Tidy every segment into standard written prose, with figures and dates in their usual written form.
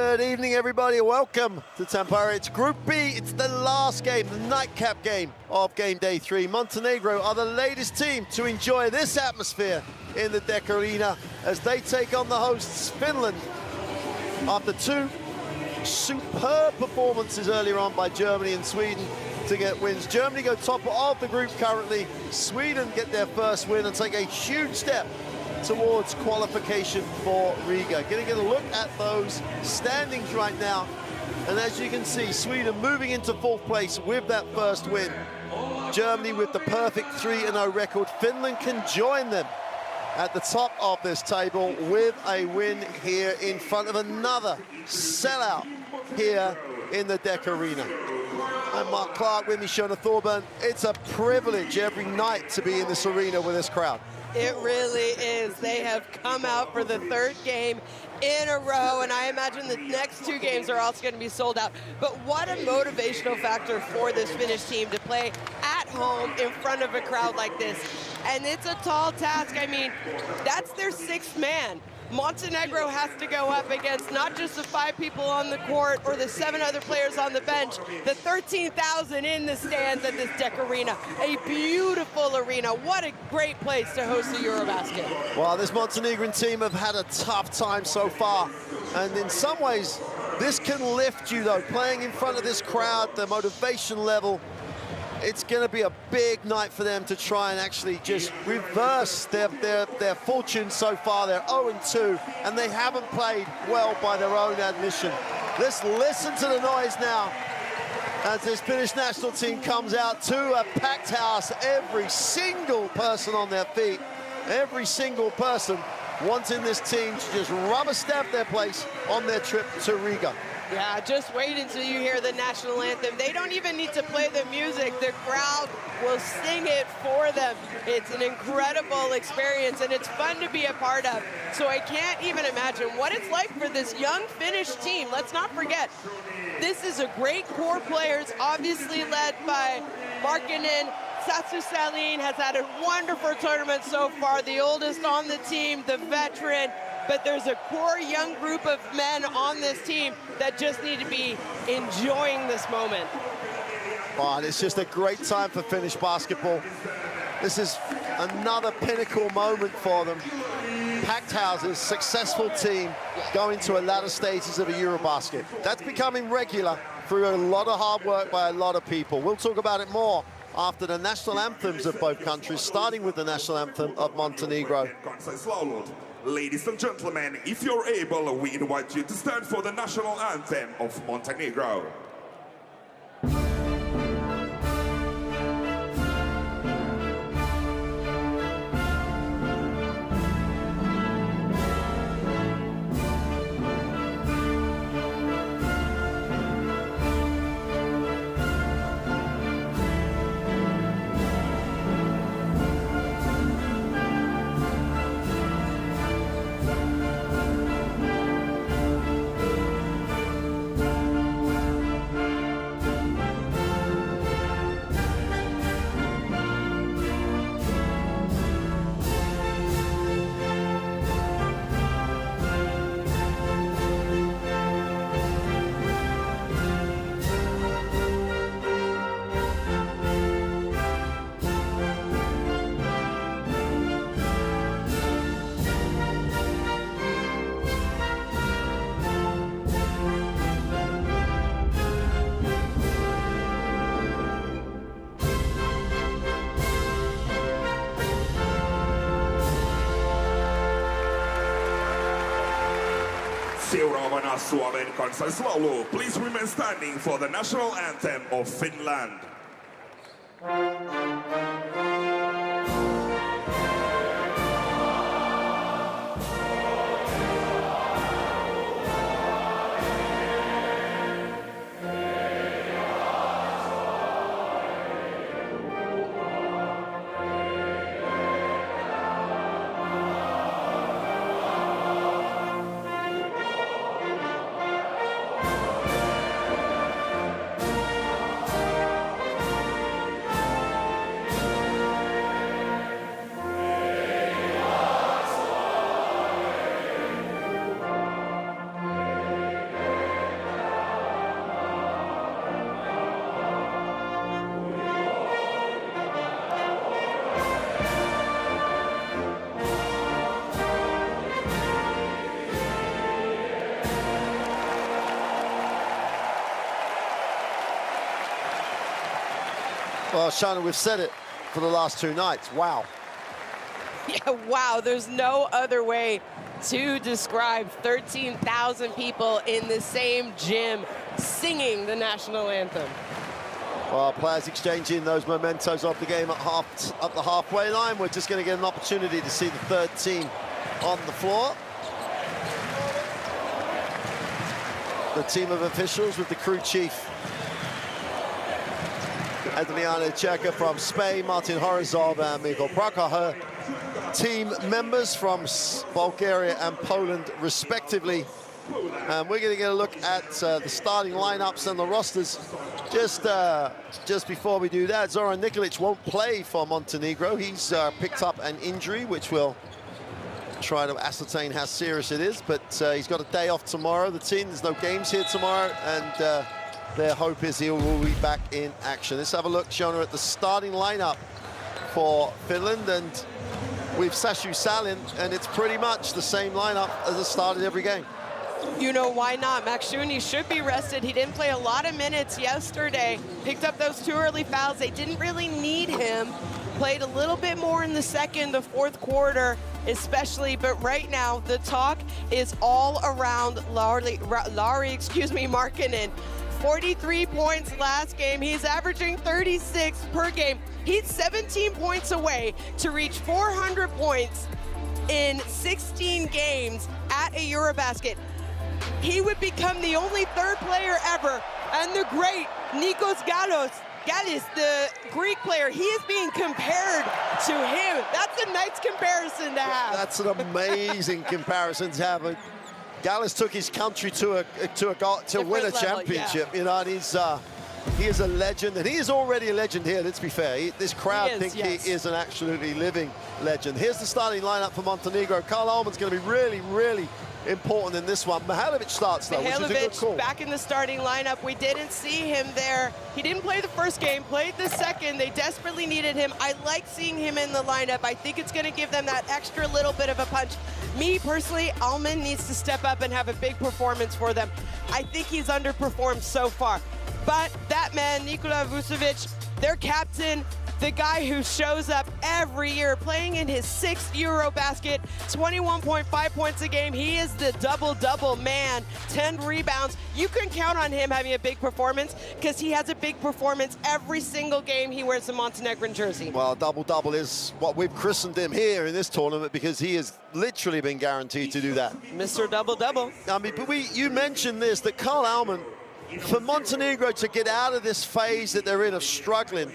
Good evening, everybody. Welcome to Tampere. It's Group B. It's the last game, the nightcap game of game day 3. Montenegro are the latest team to enjoy this atmosphere in the Deck Arena as they take on the hosts, Finland. After two superb performances earlier on by Germany and Sweden to get wins. Germany go top of the group currently. Sweden get their first win and take a huge step towards qualification for Riga. Getting a look at those standings right now. And as you can see, Sweden moving into fourth place with that first win. Germany with the perfect 3-0 record. Finland can join them at the top of this table with a win here in front of another sellout here in the Deck Arena. I'm Mark Clark, with me, Shona Thorburn. It's a privilege every night to be in this arena with this crowd. It really is. They have come out for the third game in a row, and I imagine the next two games are also going to be sold out. But what a motivational factor for this Finnish team to play at home in front of a crowd like this. And it's a tall task. I mean, that's their sixth man. Montenegro has to go up against not just the 5 people on the court or the 7 other players on the bench, the 13,000 in the stands at this Deck Arena. A beautiful arena. What a great place to host the EuroBasket. Well, this Montenegrin team have had a tough time so far. And in some ways, this can lift you, though. Playing in front of this crowd, the motivation level, it's going to be a big night for them to try and actually just reverse their fortune so far. They're 0-2, and they haven't played well by their own admission. Let's listen to the noise now as this Finnish national team comes out to a packed house. Every single person on their feet, every single person wanting this team to just rubber stamp their place on their trip to Riga. Yeah, just wait until you hear the national anthem. They don't even need to play the music. The crowd will sing it for them. It's an incredible experience, and it's fun to be a part of. So I can't even imagine what it's like for this young Finnish team. Let's not forget, this is a great core players, obviously led by Markkanen. Satu Salin has had a wonderful tournament so far, the oldest on the team, the veteran. But there's a core young group of men on this team that just need to be enjoying this moment. Oh, and it's just a great time for Finnish basketball. This is another pinnacle moment for them. Packed houses, successful team going to a latter stages of a EuroBasket. That's becoming regular through a lot of hard work by a lot of people. We'll talk about it more after the national anthems of both countries, starting with the national anthem of Montenegro. Ladies and gentlemen, if you're able, we invite you to stand for the national anthem of Montenegro. Seuraavana Suomen kansallislaulu. Please remain standing for the national anthem of Finland. Well, Shana, we've said it for the last 2 nights. Wow. Yeah, wow, there's no other way to describe 13,000 people in the same gym singing the national anthem. Well, players exchanging those mementos of the game at the halfway line. We're just going to get an opportunity to see the third team on the floor. The team of officials with the crew chief, Adriana Checa from Spain, Martin Horizov and Miguel Prakaha. Team members from Bulgaria and Poland, respectively. And we're going to get a look at the starting lineups and the rosters. Just before we do that, Zoran Nikolic won't play for Montenegro. He's picked up an injury, which we'll try to ascertain how serious it is. But he's got a day off tomorrow. The team, there's no games here tomorrow, and their hope is he will be back in action. Let's have a look, Shona, at the starting lineup for Finland. And we've Sashu Salin, and it's pretty much the same lineup as it started every game. You know, why not? Makshuni should be rested. He didn't play a lot of minutes yesterday. Picked up those 2 early fouls. They didn't really need him. Played a little bit more in the second, the fourth quarter especially. But right now, the talk is all around Lauri Markkanen. 43 points last game. He's averaging 36 per game. He's 17 points away to reach 400 points in 16 games at a EuroBasket. He would become the only 3rd player ever, and the great Nikos Gallis, the Greek player, he is being compared to him. That's a nice comparison to have. That's an amazing comparison to have. Gallis took his country to win a championship, yeah. You know, and he is a legend, and he is already a legend here, let's be fair. This crowd think he is an absolutely living legend. Here's the starting lineup for Montenegro. Karl Alman's going to be really, really important in this one. Mihailovic starts, though, which is a good call. Back in the starting lineup. We didn't see him there. He didn't play the first game, played the second. They desperately needed him. I like seeing him in the lineup. I think it's going to give them that extra little bit of a punch. Me, personally, Alman needs to step up and have a big performance for them. I think he's underperformed so far. But that man, Nikola Vucevic, their captain, the guy who shows up every year, playing in his 6th EuroBasket, 21.5 points a game. He is the double-double man, 10 rebounds. You can count on him having a big performance because he has a big performance every single game he wears the Montenegrin jersey. Well, double-double is what we've christened him here in this tournament because he has literally been guaranteed to do that. Mr. Double-double. I mean, but you mentioned this, that Karl Alman, for Montenegro to get out of this phase that they're in of struggling,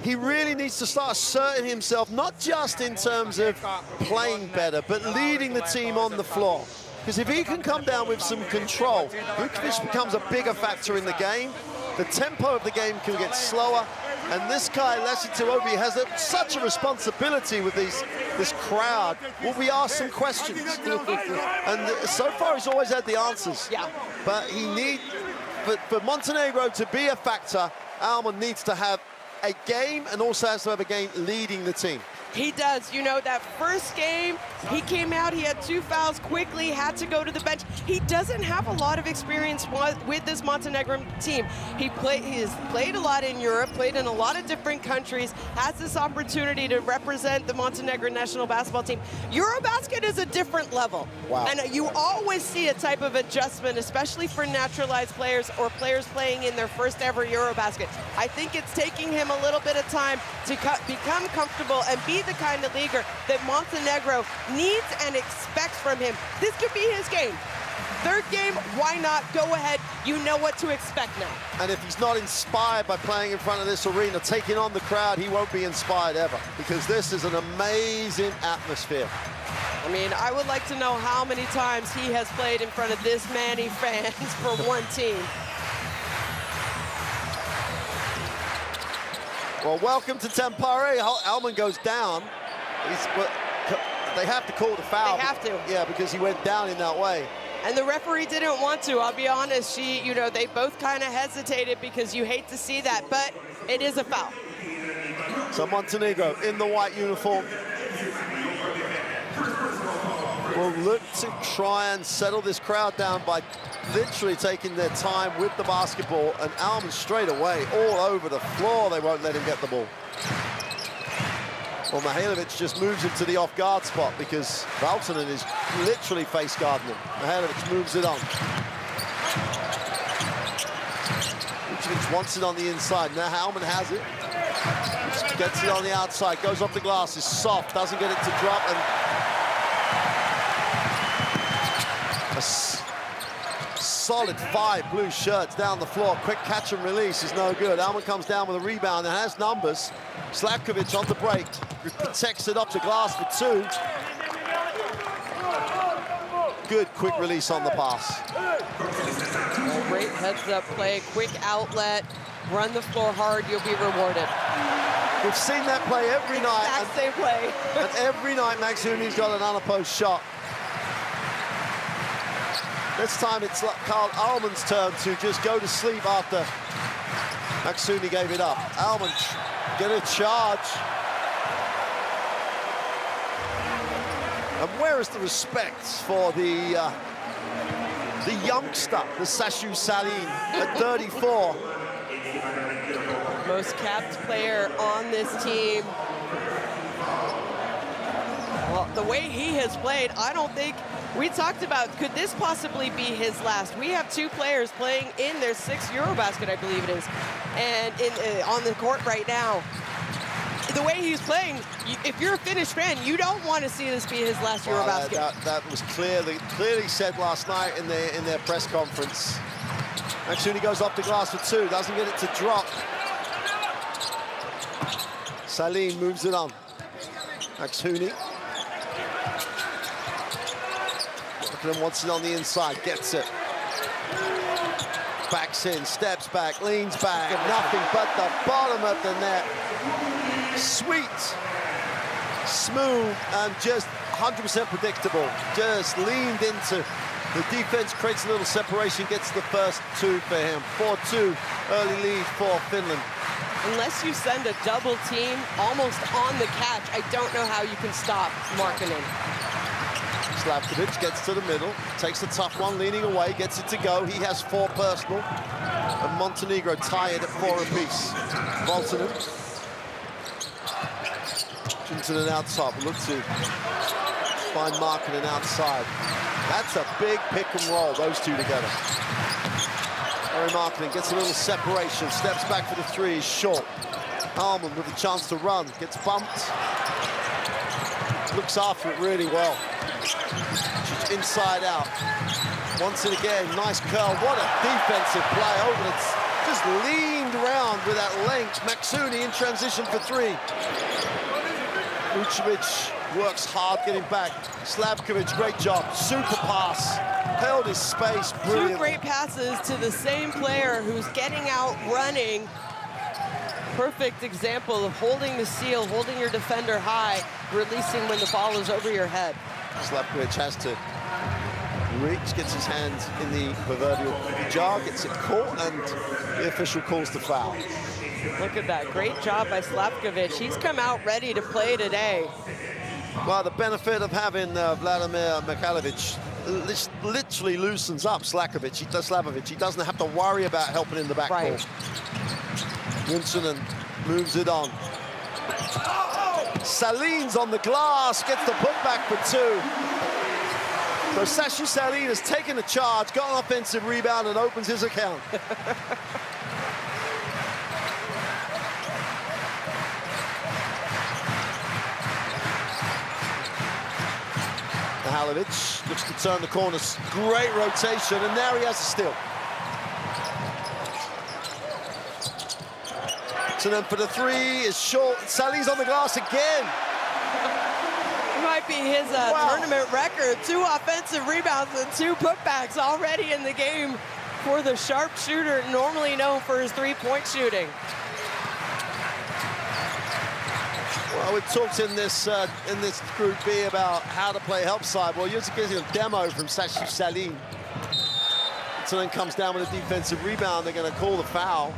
he really needs to start asserting himself, not just in terms of playing better, but leading the team on the floor. Because if he can come down with some control, Vucevic becomes a bigger factor in the game. The tempo of the game can get slower. And this guy, Lesi Tuobi, has such a responsibility with this crowd. Will we ask some questions? And so far, he's always had the answers. Yeah. But for Montenegro to be a factor, Alman needs to have a game and also has to have a game leading the team. He does. You know, that first game, he came out, he had 2 fouls quickly, had to go to the bench. He doesn't have a lot of experience with this Montenegrin team. He has played a lot in Europe, played in a lot of different countries, has this opportunity to represent the Montenegrin national basketball team. EuroBasket is a different level. Wow. And you always see a type of adjustment, especially for naturalized players or players playing in their first ever EuroBasket. I think it's taking him a little bit of time to become comfortable and be the kind of leaguer that Montenegro needs and expects from him. This could be his game. 3rd game, why not? Go ahead. You know what to expect now. And if he's not inspired by playing in front of this arena, taking on the crowd, he won't be inspired ever, because this is an amazing atmosphere. I mean, I would like to know how many times he has played in front of this many fans for one team. Well, welcome to Tampere. Alman goes down. They have to call the foul. They have to. Yeah, because he went down in that way. And the referee didn't want to, I'll be honest. They both kind of hesitated because you hate to see that, but it is a foul. So Montenegro in the white uniform. will look to try and settle this crowd down by literally taking their time with the basketball, and Almond straight away all over the floor. They won't let him get the ball. Well, Mihailovic just moves him to the off-guard spot because Valtonen is literally face guarding him. Mihailovic moves it on. Vucevic wants it on the inside. Now Almond has it. Gets it on the outside, goes off the glass, is soft, doesn't get it to drop, and a solid 5 blue shirts down the floor. Quick catch and release is no good. Almond comes down with a rebound and has numbers. Slavkovic on the break, protects it up to glass for 2. Good quick release on the pass. Great heads-up play, quick outlet, run the floor hard, you'll be rewarded. We've seen that play every night. Exact same play. And every night Max Huni's got an unopposed shot. This time it's Carl Almond's turn to just go to sleep after Max Huni gave it up. Almond get a charge. And where is the respect for the youngster, the Sashu Salin at 34? Most capped player on this team. Well, the way he has played, I don't think, we talked about, could this possibly be his last? We have 2 players playing in their 6th EuroBasket, I believe it is, and on the court right now. The way he's playing, if you're a Finnish fan, you don't want to see this be his last EuroBasket. That was clearly said last night in their press conference. Max Huni goes off the glass for 2, doesn't get it to drop. Salin moves it on. Max Huni. Buchanan wants it on the inside, gets it. Backs in, steps back, leans back. Nothing but the bottom of the net. Sweet, smooth, and just 100% predictable. Just leaned into the defense, creates a little separation, gets the first 2 for him. 4-2, early lead for Finland. Unless you send a double team almost on the catch, I don't know how you can stop Markkanen. Slavkovic gets to the middle, takes the tough one, leaning away, gets it to go. He has 4 personal, and Montenegro tie it at 4 apiece. Valtonen. Jintonen out top, look to find Markkanen outside. That's a big pick and roll, those 2 together. Harry Markkanen gets a little separation, steps back for the 3, short. Almond with a chance to run, gets bumped. Looks after it really well. She's inside out. Wants it again, nice curl. What a defensive play over it. Just leaned around with that length. Max Huni in transition for 3. Vucevic works hard getting back. Slavkovic, great job. Super pass. Held his space, brilliant. 2 great passes to the same player who's getting out running. Perfect example of holding the seal, holding your defender high, releasing when the ball is over your head. Slavkovic has to reach, gets his hands in the proverbial jar, gets it caught, and the official calls the foul. Look at that, great job by Slavkovic. He's come out ready to play today. Well, the benefit of having Vladimir Mihailovic literally loosens up Slavkovic. He doesn't have to worry about helping in the backcourt. Right. Jintonen moves it on. Salin's on the glass, gets the putback for 2. So Sashu Salin has taken the charge, got an offensive rebound, and opens his account. Mihailovic looks to turn the corners. Great rotation, and now he has a steal. So then for the 3 is short. Salin's on the glass again. It might be his tournament record. 2 offensive rebounds and 2 putbacks already in the game for the sharpshooter, normally known for his 3-point shooting. Well, we've talked in this Group B about how to play help side. Well, you're getting a demo from Sashu Salin. So then comes down with a defensive rebound. They're going to call the foul.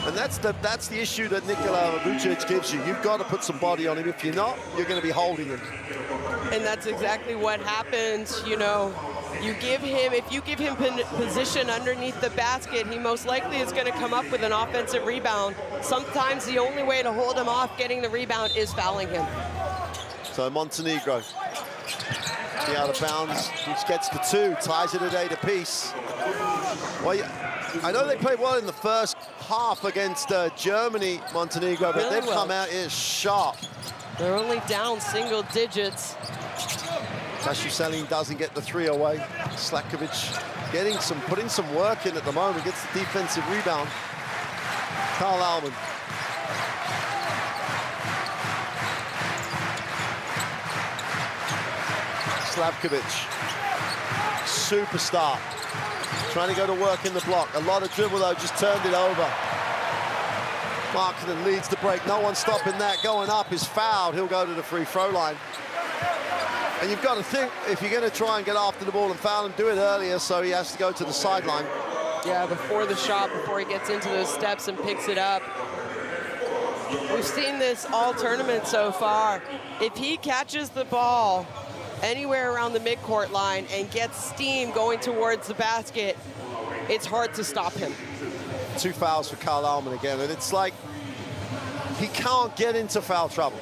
And that's the issue that Nikola Vucevic gives you. You've got to put some body on him. If you're not, you're going to be holding him. And that's exactly what happens. You know, if you give him position underneath the basket, he most likely is going to come up with an offensive rebound. Sometimes the only way to hold him off getting the rebound is fouling him. So Montenegro, the out of bounds, which gets the 2, ties it at 8 apiece. Well, I know they played well in the first half against Germany, Montenegro, but really they've come out here sharp. They're only down single digits. Tashuselin doesn't get the 3 away. Slakovic putting some work in at the moment, gets the defensive rebound. Karl Alman. Slavkovic, superstar, trying to go to work in the block. A lot of dribble though, just turned it over. Markkanen leads the break, no one stopping that. Going up is fouled, he'll go to the free throw line. And you've got to think, if you're going to try and get after the ball and foul him, do it earlier, so he has to go to the sideline. Yeah, before the shot, before he gets into those steps and picks it up. We've seen this all tournament so far. If he catches the ball anywhere around the midcourt line and gets steam going towards the basket, it's hard to stop him. 2 fouls for Karl Alman again, and it's like he can't get into foul trouble.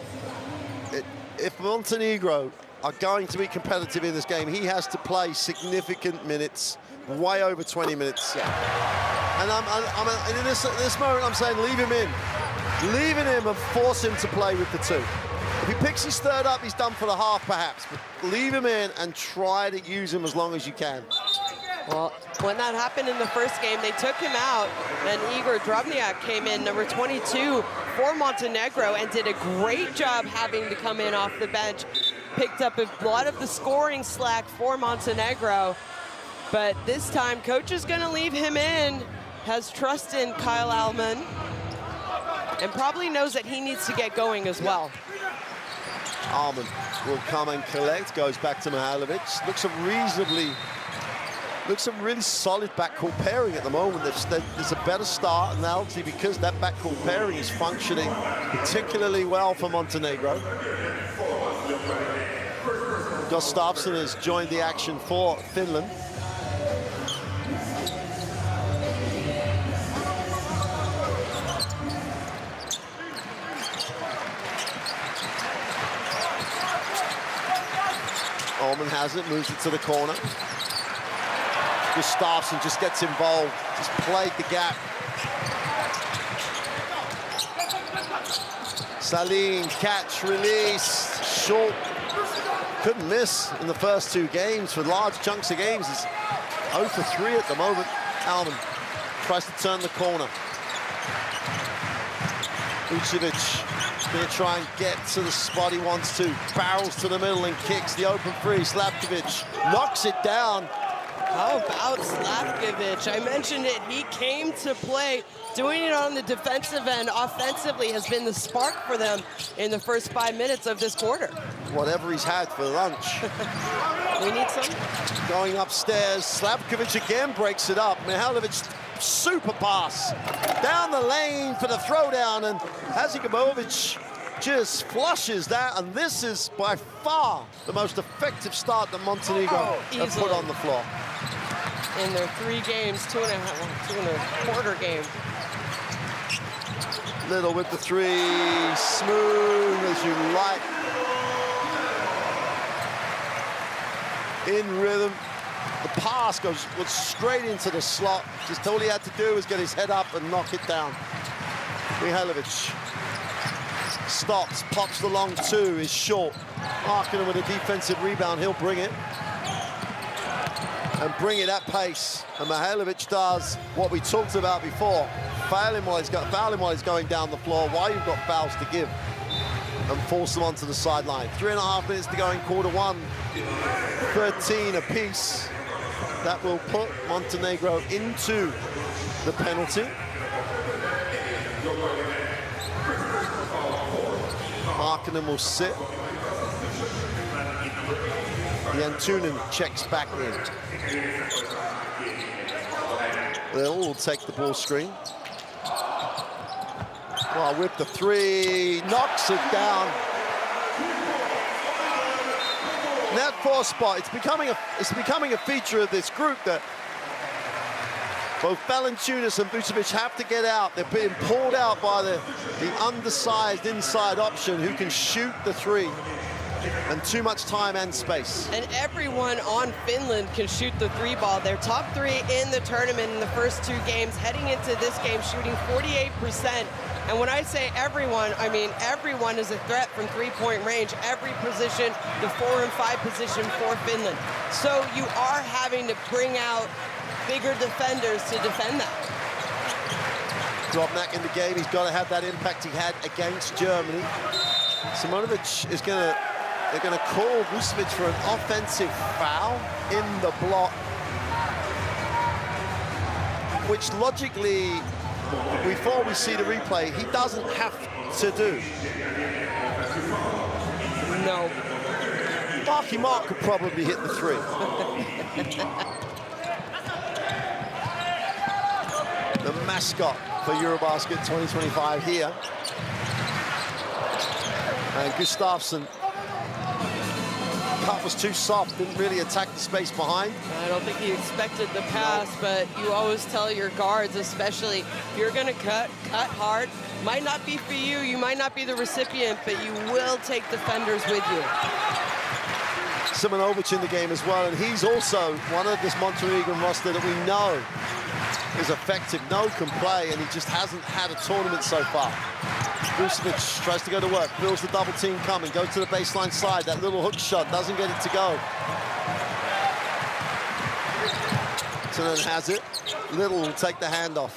If Montenegro are going to be competitive in this game, he has to play significant minutes, way over 20 minutes. Yeah. And in this moment, I'm saying leave him in. Leaving him and force him to play with the 2. If he picks his 3rd up, he's done for the half, perhaps. But leave him in and try to use him as long as you can. Well, when that happened in the first game, they took him out, and Igor Drobniak came in, number 22, for Montenegro, and did a great job having to come in off the bench. Picked up a lot of the scoring slack for Montenegro. But this time, coach is going to leave him in, has trust in Karl Alman, and probably knows that he needs to get going as well. Alman will come and collect, goes back to Mihailovic. Looks a really solid backcourt pairing at the moment. There's a better start, and obviously because that backcourt pairing is functioning particularly well for Montenegro. Gustafsson has joined the action for Finland. Alman has it, moves it to the corner. Gustafsson just gets involved, just played the gap. Salin, catch, release, short. Couldn't miss in the first 2 games for large chunks of games. He's 0 for 3 at the moment. Alman tries to turn the corner. Vucevic going to try and get to the spot he wants to. Barrels to the middle and kicks the open 3. Slavkovic knocks it down. How about Slavkovic? I mentioned it, he came to play. Doing it on the defensive end offensively has been the spark for them in the first 5 minutes of this quarter. Whatever he's had for lunch. We need some. Going upstairs, Slavkovic again breaks it up. Mihailovic, super pass. Down the lane for the throwdown, and Hazigabovic just flushes that, and this is by far the most effective start that Montenegro have put on the floor. In their 3 games, 2.25 game. Little with the 3, smooth as you like. In rhythm. The pass goes straight into the slot. Just all he had to do was get his head up and knock it down. Mihailovic stops, pops the long 2, is short. Markkanen with a defensive rebound, he'll bring it. And bring it at pace. And Mihailovic does what we talked about before. Foul him while he's going down the floor, while you've got fouls to give. And force them onto the sideline. 3.5 minutes to go in quarter 1. 13 apiece. That will put Montenegro into the penalty. Markkanen will sit. Jantunen checks back in. They'll all take the ball screen. Well, with the three, knocks it down. And that 4 spot, it's becoming a feature of this group that both Valanciunas and Vucevic have to get out. They're being pulled out by the undersized inside option who can shoot the three, and too much time and space. And everyone on Finland can shoot the 3 ball. They're top 3 in the tournament in the first 2 games, heading into this game shooting 48%. And when I say everyone, I mean everyone is a threat from 3-point range, every position, the 4 and 5 position for Finland. So you are having to bring out bigger defenders to defend that. Drobnak in the game, he's got to have that impact he had against Germany. Simonovic is they're gonna call Vucevic for an offensive foul in the block, which logically, before we see the replay, he doesn't have to do. No. Marky Mark could probably hit the 3. The mascot for EuroBasket 2025 here. And Gustafsson, cut was too soft, didn't really attack the space behind. I don't think he expected the pass, but you always tell your guards, especially if you're gonna cut hard. Might not be for you, you might not be the recipient, but you will take defenders with you. Simonovic in the game as well, and he's also one of this Montenegrin roster that we know is effective, can play, and he just hasn't had a tournament so far. Vucevic tries to go to work, feels the double team coming, go to the baseline side, that little hook shot, doesn't get it to go. Tinen has it, Little will take the handoff.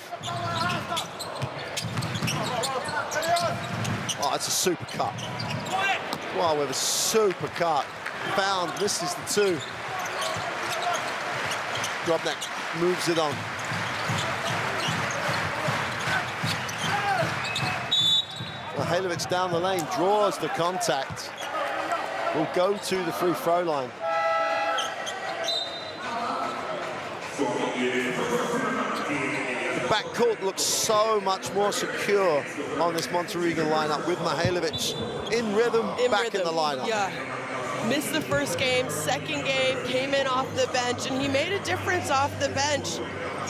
Oh, it's a super cut. Wow, with a super cut. Found, misses the 2. Drobnak moves it on. Mihailovic down the lane, draws the contact. Will go to the free throw line. The backcourt looks so much more secure on this Montenegrin lineup with Mihailovic in rhythm, in the lineup. Yeah. Missed the first game, second game, came in off the bench, and he made a difference off the bench.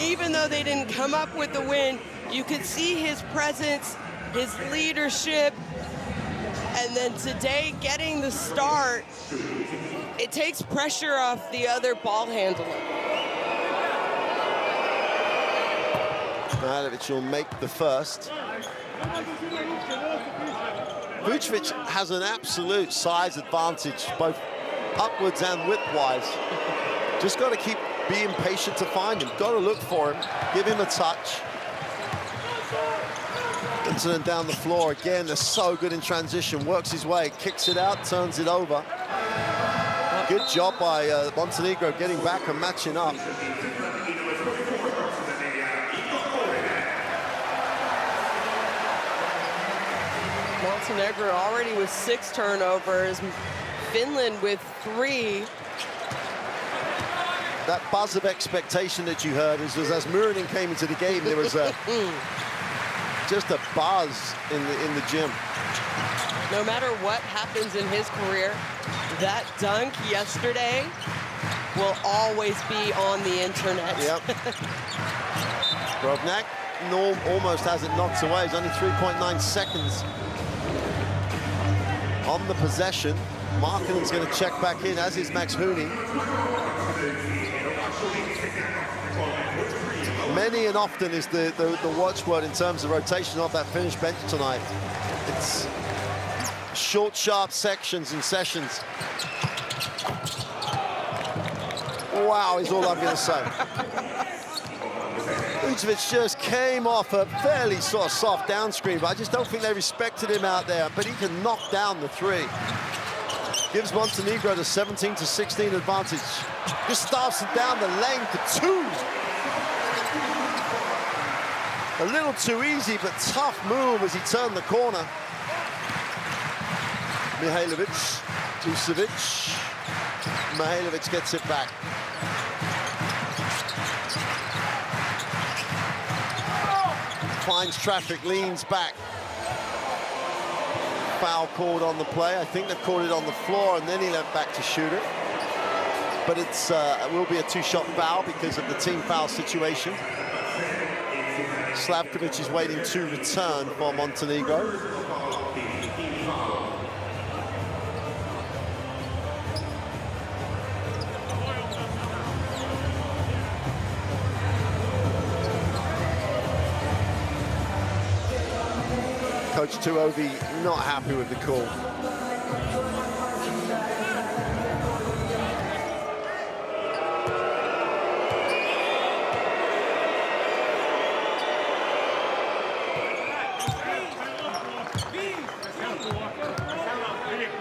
Even though they didn't come up with the win, you could see his presence, his leadership, and then today getting the start, it takes pressure off the other ball handler. Mihailovic will make the first. Vucevic has an absolute size advantage, both upwards and width-wise. Just got to keep being patient to find him. Got to look for him, give him a touch. Incident down the floor again. They're so good in transition. Works his way, kicks it out, turns it over. Good job by Montenegro getting back and matching up. Montenegro already with 6 turnovers. Finland with 3. That buzz of expectation that you heard was as Muranin came into the game, there was just a buzz in the gym. No matter what happens in his career, that dunk yesterday will always be on the internet. Yep. Drobnak almost has it knocked away. It's only 3.9 seconds on the possession. Markkanen's going to check back in, as is Max Hooney. Many and often is the watchword in terms of rotation of that Finnish bench tonight. It's short, sharp sections and sessions. Wow, is all I'm going to say. Vucevic just came off a fairly sort of soft down screen, but I just don't think they respected him out there. But he can knock down the 3. Gives Montenegro the 17-16 advantage. Gustafsson down the lane for 2. A little too easy, but tough move as he turned the corner. Mihailovic, Vucevic. Mihailovic gets it back. Finds traffic, leans back. foul called on the play. I think they've called it on the floor, and then he went back to shoot it. But it will be a two-shot foul because of the team foul situation. Slavkovic is waiting to return for Montenegro. Coach Tuovi not happy with the call.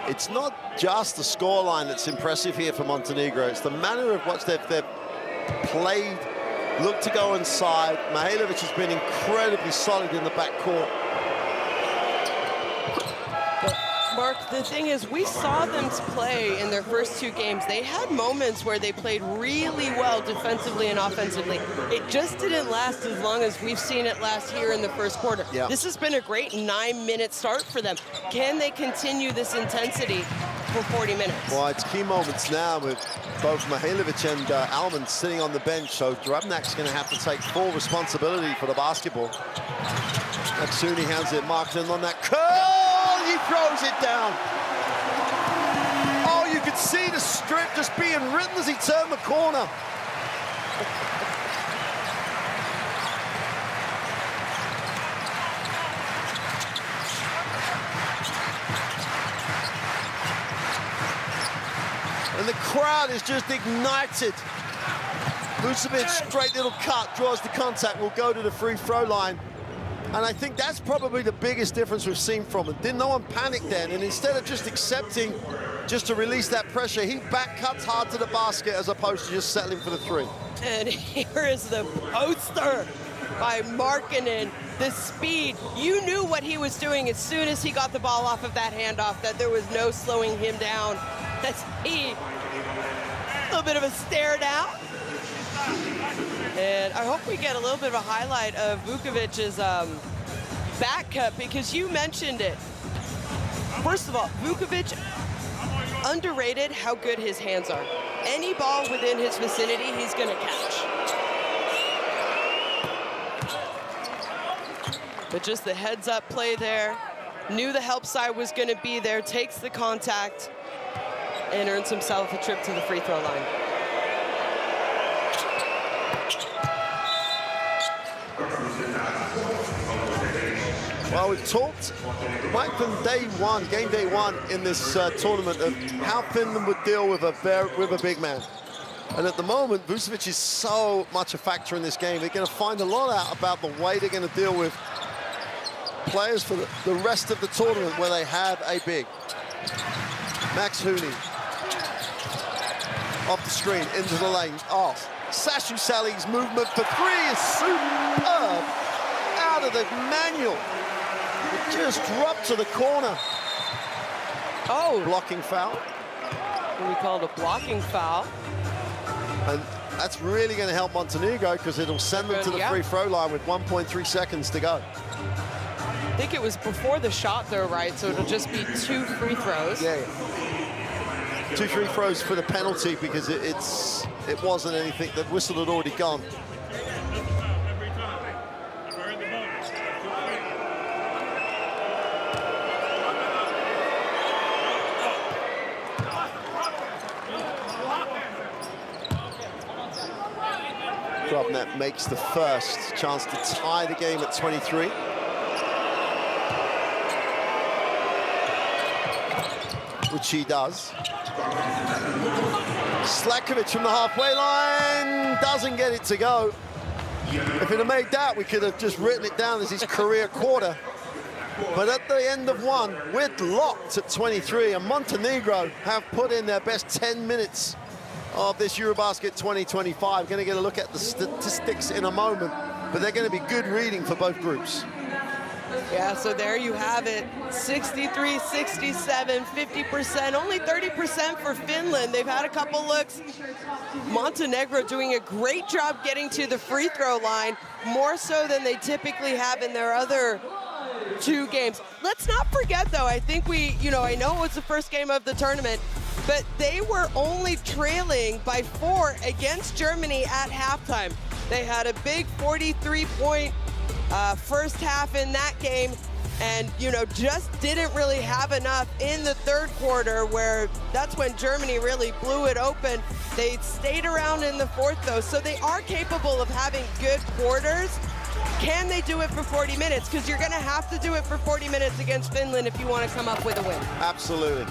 It's not just the scoreline that's impressive here for Montenegro. It's the manner of what they've played, looked to go inside. Mihailovic has been incredibly solid in the backcourt. Mark, the thing is, we saw them play in their first two games. They had moments where they played really well defensively and offensively. It just didn't last as long as we've seen it last here in the first quarter. Yeah. This has been a great 9-minute start for them. Can they continue this intensity for 40 minutes? Well, it's key moments now with both Mihailovic and Alman sitting on the bench, so Drobnjak's going to have to take full responsibility for the basketball. Matsuni has it, Markton on that curl! He throws it down. Oh, you could see the strip just being written as he turned the corner. And the crowd is just ignited. Vucevic, great little cut, draws the contact, will go to the free throw line. And I think that's probably the biggest difference we've seen from him. Didn't no one panic then, and instead of just accepting just to release that pressure, he back cuts hard to the basket as opposed to just settling for the three. And here is the poster by Markkanen. The speed, you knew what he was doing as soon as he got the ball off of that handoff, that there was no slowing him down. That's a little bit of a stare down. And I hope we get a little bit of a highlight of Vukovic's back cut, because you mentioned it. First of all, Vukovic, underrated how good his hands are. Any ball within his vicinity, he's going to catch. But just the heads-up play there. Knew the help side was going to be there, takes the contact, and earns himself a trip to the free throw line. Well, we've talked right from day one, game day one in this tournament, of how Finland would deal with a big man. And at the moment, Vucevic is so much a factor in this game. They're going to find a lot out about the way they're going to deal with players for the rest of the tournament where they have a big. Max Hooney off the screen into the lane. Oh, Sashu Sally's movement for three is superb. Out of the manual. It just dropped to the corner. Oh. Blocking foul. We called a blocking foul. And that's really going to help Montenegro, because it'll send them to the free throw line with 1.3 seconds to go. I think it was before the shot though, right? So it'll just be 2 free throws. Yeah. 2 free throws for the penalty, because it wasn't anything. The whistle had already gone. Drobnjak makes the first chance to tie the game at 23. Which he does. Slavkovic from the halfway line doesn't get it to go. If it had made that, we could have just written it down as his career quarter. But at the end of one, we're locked at 23, and Montenegro have put in their best 10 minutes of this EuroBasket 2025. Going to get a look at the statistics in a moment, but they're going to be good reading for both groups. Yeah, so there you have it. 63, 67, 50%, only 30% for Finland. They've had a couple looks. Montenegro doing a great job getting to the free throw line, more so than they typically have in their other 2 games. Let's not forget, though, I think I know it was the first game of the tournament, but they were only trailing by 4 against Germany at halftime. They had a big 43-point first half in that game, and just didn't really have enough in the third quarter, where that's when Germany really blew it open. They stayed around in the fourth, though, so they are capable of having good quarters. Can they do it for 40 minutes? Because you're going to have to do it for 40 minutes against Finland if you want to come up with a win. Absolutely.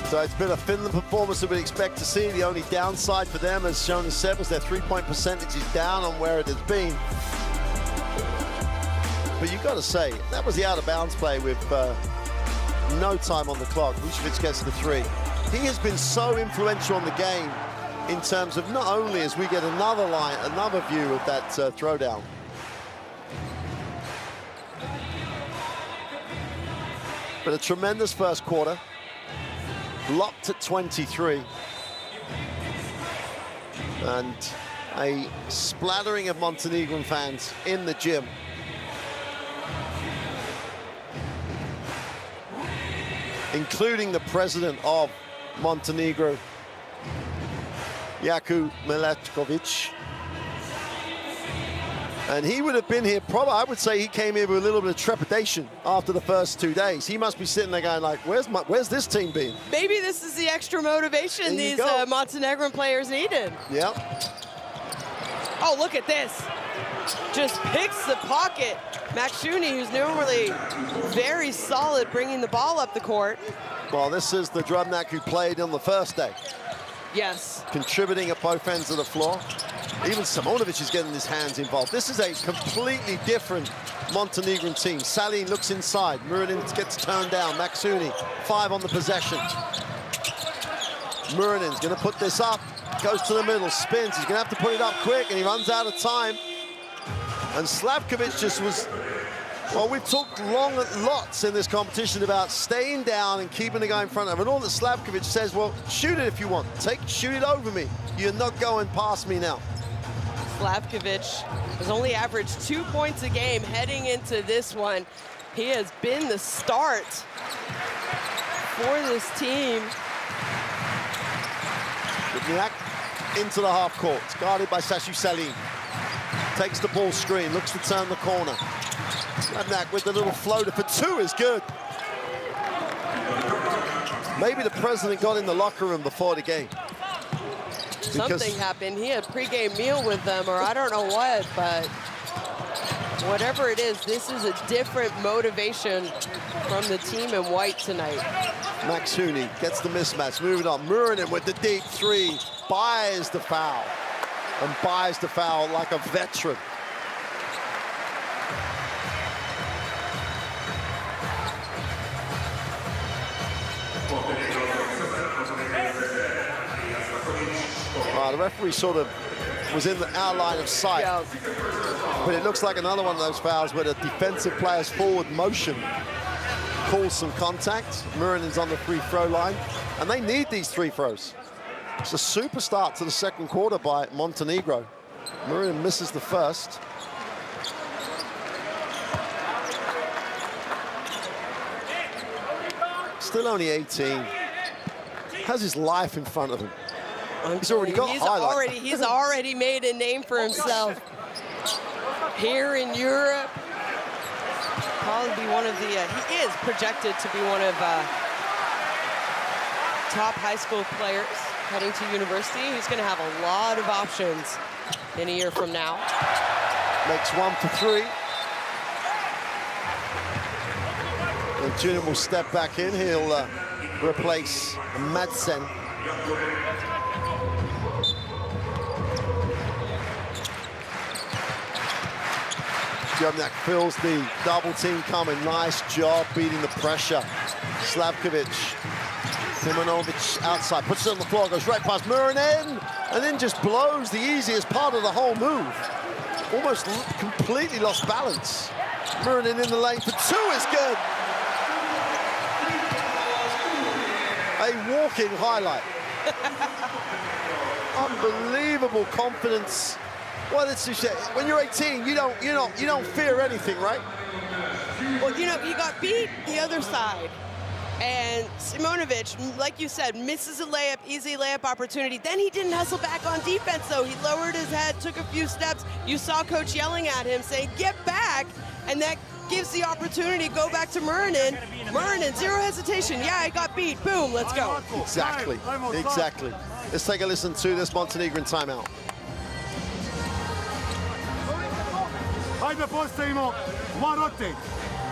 So it's been a Finland performance that we'd expect to see. The only downside for them, as shown as said, was their three-point percentage is down on where it has been. But you've got to say, that was the out-of-bounds play with no time on the clock. Vucevic gets the 3. He has been so influential on the game in terms of not only as we get another view of that throwdown. But a tremendous first quarter. Locked at 23. And a splattering of Montenegrin fans in the gym. Including the president of Montenegro, Jakub Miletkovic. And he would have been here, probably, I would say he came here with a little bit of trepidation after the first 2 days. He must be sitting there going like, where's this team been? Maybe this is the extra motivation these Montenegrin players needed. Yeah. Oh, look at this. Just picks the pocket. Maxuni, who's normally very solid bringing the ball up the court. Well, this is the Drobnak who played on the first day. Yes. Contributing at both ends of the floor. Even Simonovic is getting his hands involved. This is a completely different Montenegrin team. Salin looks inside. Muranin gets turned down. Maxuni, 5 on the possession. Muranin's going to put this up. Goes to the middle, spins. He's going to have to put it up quick, and he runs out of time. And Slavkovic just was... Well, we've talked lots in this competition about staying down and keeping the guy in front of him. And all that Slavkovic says, well, shoot it if you want. Shoot it over me. You're not going past me now. Slavkovic has only averaged 2 points a game heading into this one. He has been the start for this team. Drobnak into the half court. It's guarded by Sashu Salin. Takes the ball screen, looks to turn the corner. Drobnak with the little floater for 2 is good. Maybe the president got in the locker room before the game. Something happened. He had a pregame meal with them, or I don't know what, but whatever it is, this is a different motivation from the team in white tonight. Maxuni gets the mismatch, moving on. Muranin with the deep 3, buys the foul, and buys the foul like a veteran. The referee sort of was in our line of sight, but it looks like another one of those fouls where the defensive player's forward motion calls some contact. Muranin's on the free throw line, and they need these 3 throws. It's a super start to the second quarter by Montenegro. Muranin misses the first. Still only 18. Has his life in front of him. He's already got he's already made a name for himself here in Europe. Probably be one of the, he is projected to be one of top high school players heading to university. He's going to have a lot of options in a year from now. Makes 1 for 3. And Junin will step back in. He'll replace Madsen. Drobnak feels the double team coming. Nice job beating the pressure. Slavkovic, Simonovic outside, puts it on the floor, goes right past Muranin, and then just blows the easiest part of the whole move. Almost completely lost balance. Muranin in the lane for 2 is good. A walking highlight. Unbelievable confidence. Well, it's just, when you're 18, you don't fear anything, right? Well, you know, he got beat the other side. And Simonovic, like you said, misses a layup, easy layup opportunity. Then he didn't hustle back on defense, though. He lowered his head, took a few steps. You saw coach yelling at him, saying, get back. And that gives the opportunity to go back to Murnin. Murnin, zero hesitation. Yeah, I got beat. Boom, let's go. Exactly, exactly. Let's take a listen to this Montenegrin timeout. Hajde postavimo one rotate.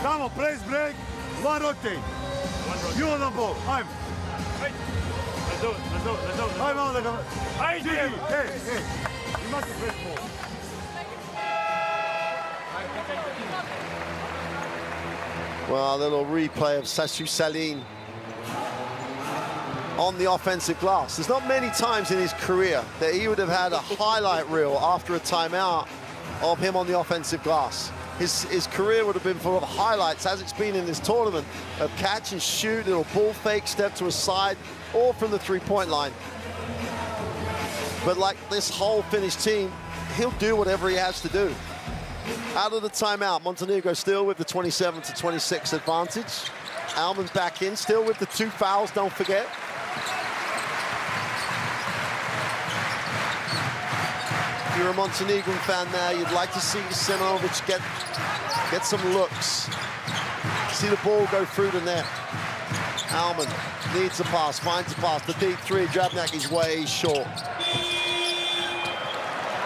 Tamo press break, one rotate. You on the ball. I'm. Let's do it. I'm on the go. Hey. You must be press ball. Well, a little replay of Sasu Salin on the offensive glass. There's not many times in his career that he would have had a highlight reel after a timeout of him on the offensive glass. His career would have been full of highlights, as it's been in this tournament, of catch and shoot, little ball fake, step to a side, all from the three-point line. But like this whole Finnish team, he'll do whatever he has to do. Out of the timeout, Montenegro still with the 27-26 advantage. Alman back in, still with the 2 fouls, don't forget. If you're a Montenegrin fan there, you'd like to see Simonovic get some looks. See the ball go through the net. Alman needs a pass, finds a pass. The deep three, Drabňák is way short.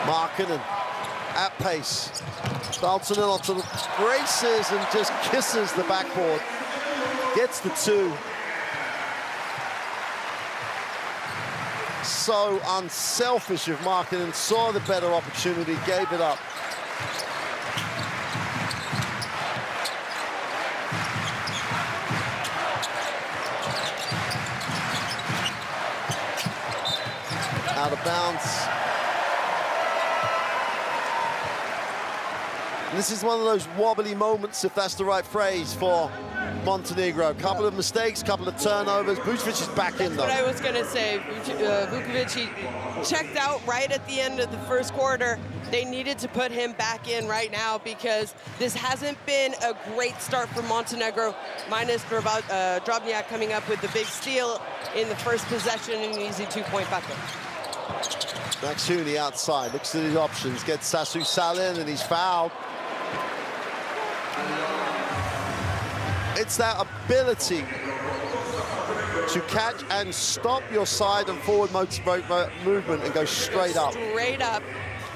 Markkanen at pace. Daltonen onto the braces and just kisses the backboard. Gets the 2. So unselfish of Markkanen, saw the better opportunity, gave it up. Out of bounds. And this is one of those wobbly moments, if that's the right phrase, for Montenegro. Couple of mistakes, couple of turnovers. Vucevic is back in, though. That's what I was going to say. Vukovic, he checked out right at the end of the first quarter. They needed to put him back in right now because this hasn't been a great start for Montenegro, minus Drabňák coming up with the big steal in the first possession and an easy 2-point bucket. Max Hooney outside, looks at his options, gets Sasu Salin, and he's fouled. It's that ability to catch and stop your side and forward movement and go straight up. Straight up.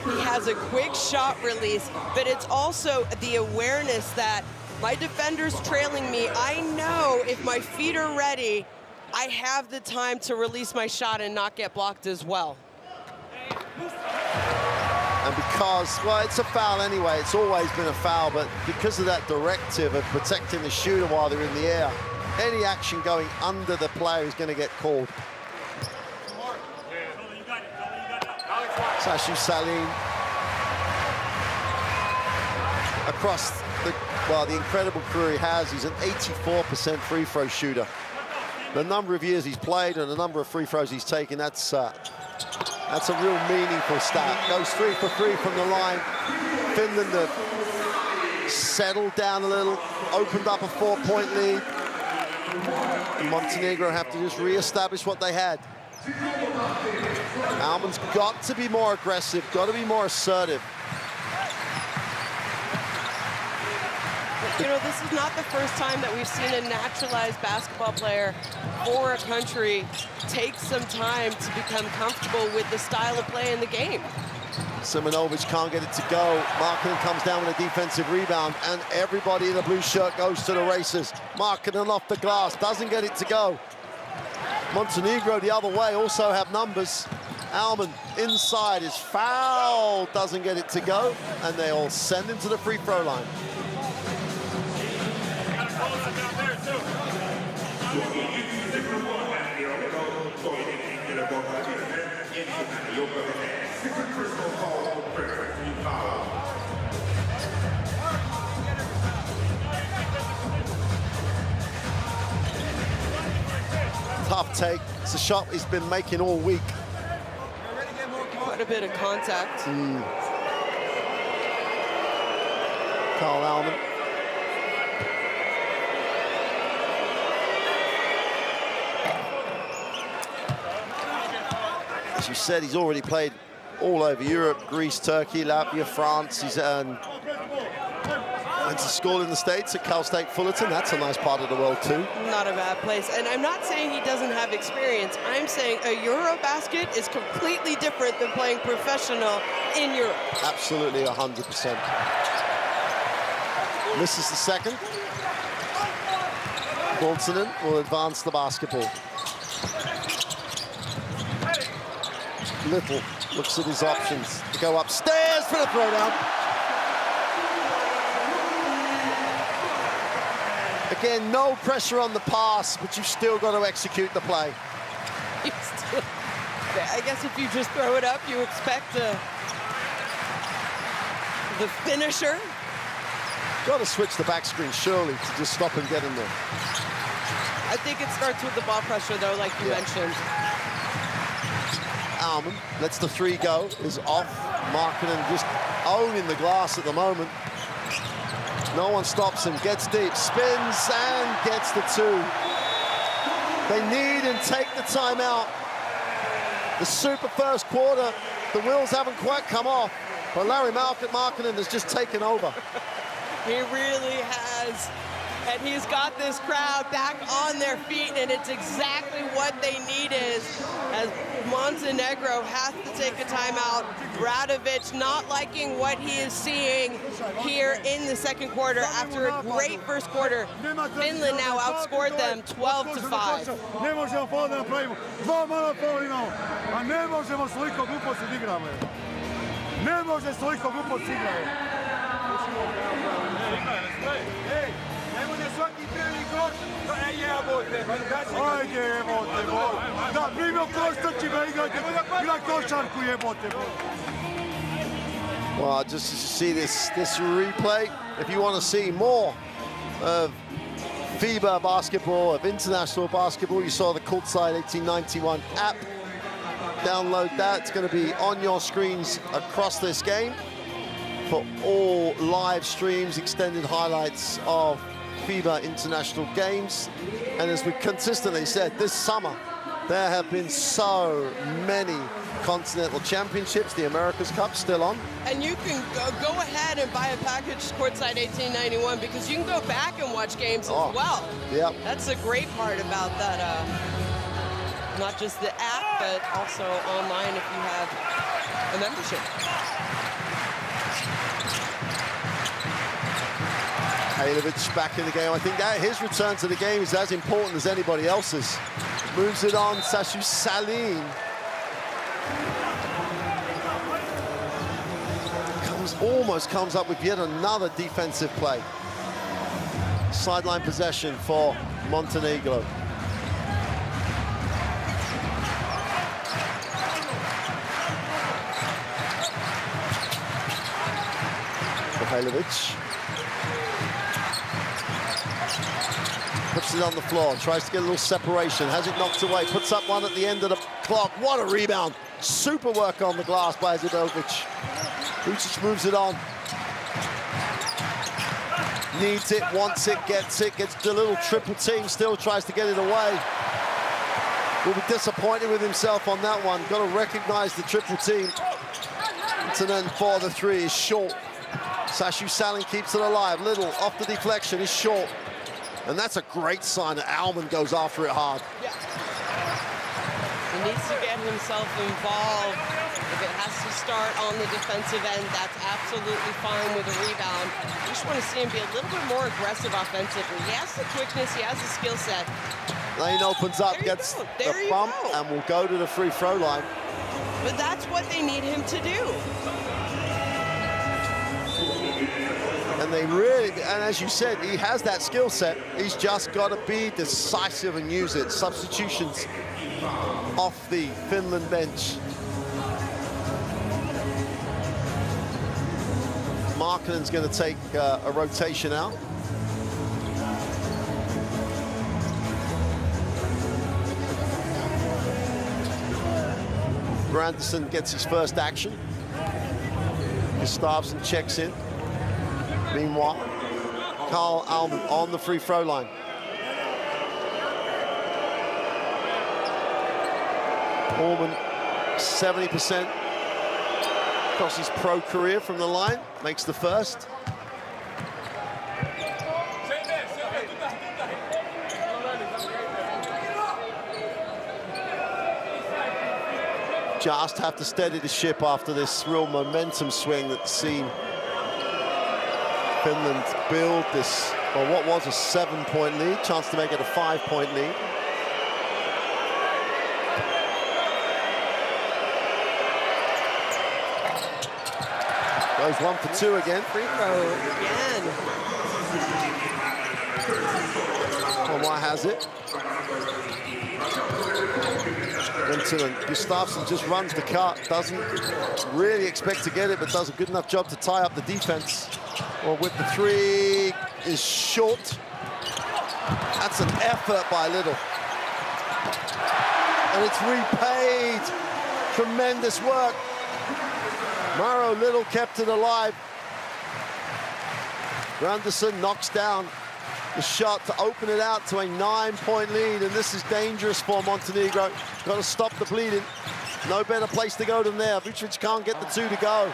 He has a quick shot release, but it's also the awareness that my defender's trailing me. I know if my feet are ready, I have the time to release my shot and not get blocked as well. And because, well, it's a foul anyway, it's always been a foul, but because of that directive of protecting the shooter while they're in the air, any action going under the player is going to get called. Sasu Salin across the incredible career he has. He's an 84% free throw shooter. The number of years he's played and the number of free throws he's taken, that's a real meaningful stat. Goes 3 for 3 from the line. Finland have settled down a little, opened up a 4-point lead. Montenegro have to just re-establish what they had. Alman's got to be more aggressive, got to be more assertive. You know, this is not the first time that we've seen a naturalized basketball player for a country take some time to become comfortable with the style of play in the game. Simonovic can't get it to go. Markkanen comes down with a defensive rebound, and everybody in the blue shirt goes to the races. Markkanen off the glass, doesn't get it to go. Montenegro the other way also have numbers. Alman inside is fouled, doesn't get it to go, and they all send him to the free throw line. Tough take. It's a shot he's been making all week. bit of contact. Carl Alman. As you said, he's already played all over Europe, Greece, Turkey, Latvia, France. He's went to school in the States at Cal State Fullerton. That's a nice part of the world too. Not a bad place. And I'm not saying he doesn't have experience. I'm saying a EuroBasket is completely different than playing professional in Europe. Absolutely, 100%. Misses the second. Boltonen will advance the basketball. Little looks at his options to go upstairs for the throwdown. Again, no pressure on the pass, but you've still got to execute the play. I guess if you just throw it up, you expect the finisher. Got to switch the back screen, surely, to just stop and get in there. I think it starts with the ball pressure, though, like you mentioned. Alman lets the three go, is off. Markkanen just owning the glass at the moment. No one stops him, gets deep, spins and gets the two. They need and take the timeout. The super first quarter, the wheels haven't quite come off, but Larry Markkanen has just taken over. He really has. And he's got this crowd back on their feet, and it's exactly what they needed as Montenegro has to take a timeout. Radovic not liking what he is seeing here in the second quarter after a great first quarter. Finland now outscored them 12-5. Ne možemo pol da napravimo. Dva mala pola imamo, a ne možemo sliko gluposti da igramo. Ne može sliko gluposti igramo. Svaki trening koš, jebote, ajde jebote, da primio koštačima, igraj košarku jebote. Well, just to see this replay, if you want to see more of FIBA basketball, of international basketball, you saw the Courtside 1891 app. Download that, it's going to be on your screens across this game for all live streams, extended highlights of FIBA international games. And as we consistently said, this summer there have been so many continental championships. The America's Cup still on, and you can go ahead and buy a package Courtside 1891 because you can go back and watch games as well. Yep, that's the great part about that, not just the app but also online if you have a membership. Halilovic back in the game. I think that his return to the game is as important as anybody else's. Moves it on, Sashu Salin. Almost comes up with yet another defensive play. Sideline possession for Montenegro. Mihailovic. Puts it on the floor, tries to get a little separation, has it knocked away, puts up one at the end of the clock. What a rebound. Super work on the glass by Zidovic. Vucic moves it on. Needs it, wants it, gets the little triple team, still tries to get it away. Will be disappointed with himself on that one. Got to recognize the triple team. And then for the three is short. Sashu Salin keeps it alive. Little off the deflection is short. And that's a great sign that Alman goes after it hard. Yeah. He needs to get himself involved. If it has to start on the defensive end, that's absolutely fine with a rebound. You just want to see him be a little bit more aggressive offensively. He has the quickness, he has the skill set. Lane opens up, gets the bump, and will go to the free throw line. But that's what they need him to do. And they really, and as you said, he has that skill set. He's just got to be decisive and use it. Substitutions off the Finland bench. Markkanen's going to take a rotation out. Granderson gets his first action. Gustafsson checks in. Meanwhile, Carl Alman on the free throw line. Allman, 70% across his pro career from the line, makes the first. Just have to steady the ship after this real momentum swing that's seen Finland build this, or what was a 7-point lead, chance to make it a 5-point lead. Goes 1 for 2 again. Free throw again. Why has it? And Gustafsson just runs the cut, doesn't really expect to get it, but does a good enough job to tie up the defense. Well, with the three is short. That's an effort by Little. And it's repaid. Tremendous work. Maro Little kept it alive. Granderson knocks down the shot to open it out to a 9-point lead, and this is dangerous for Montenegro. Got to stop the bleeding. No better place to go than there. Vucevic can't get the two to go.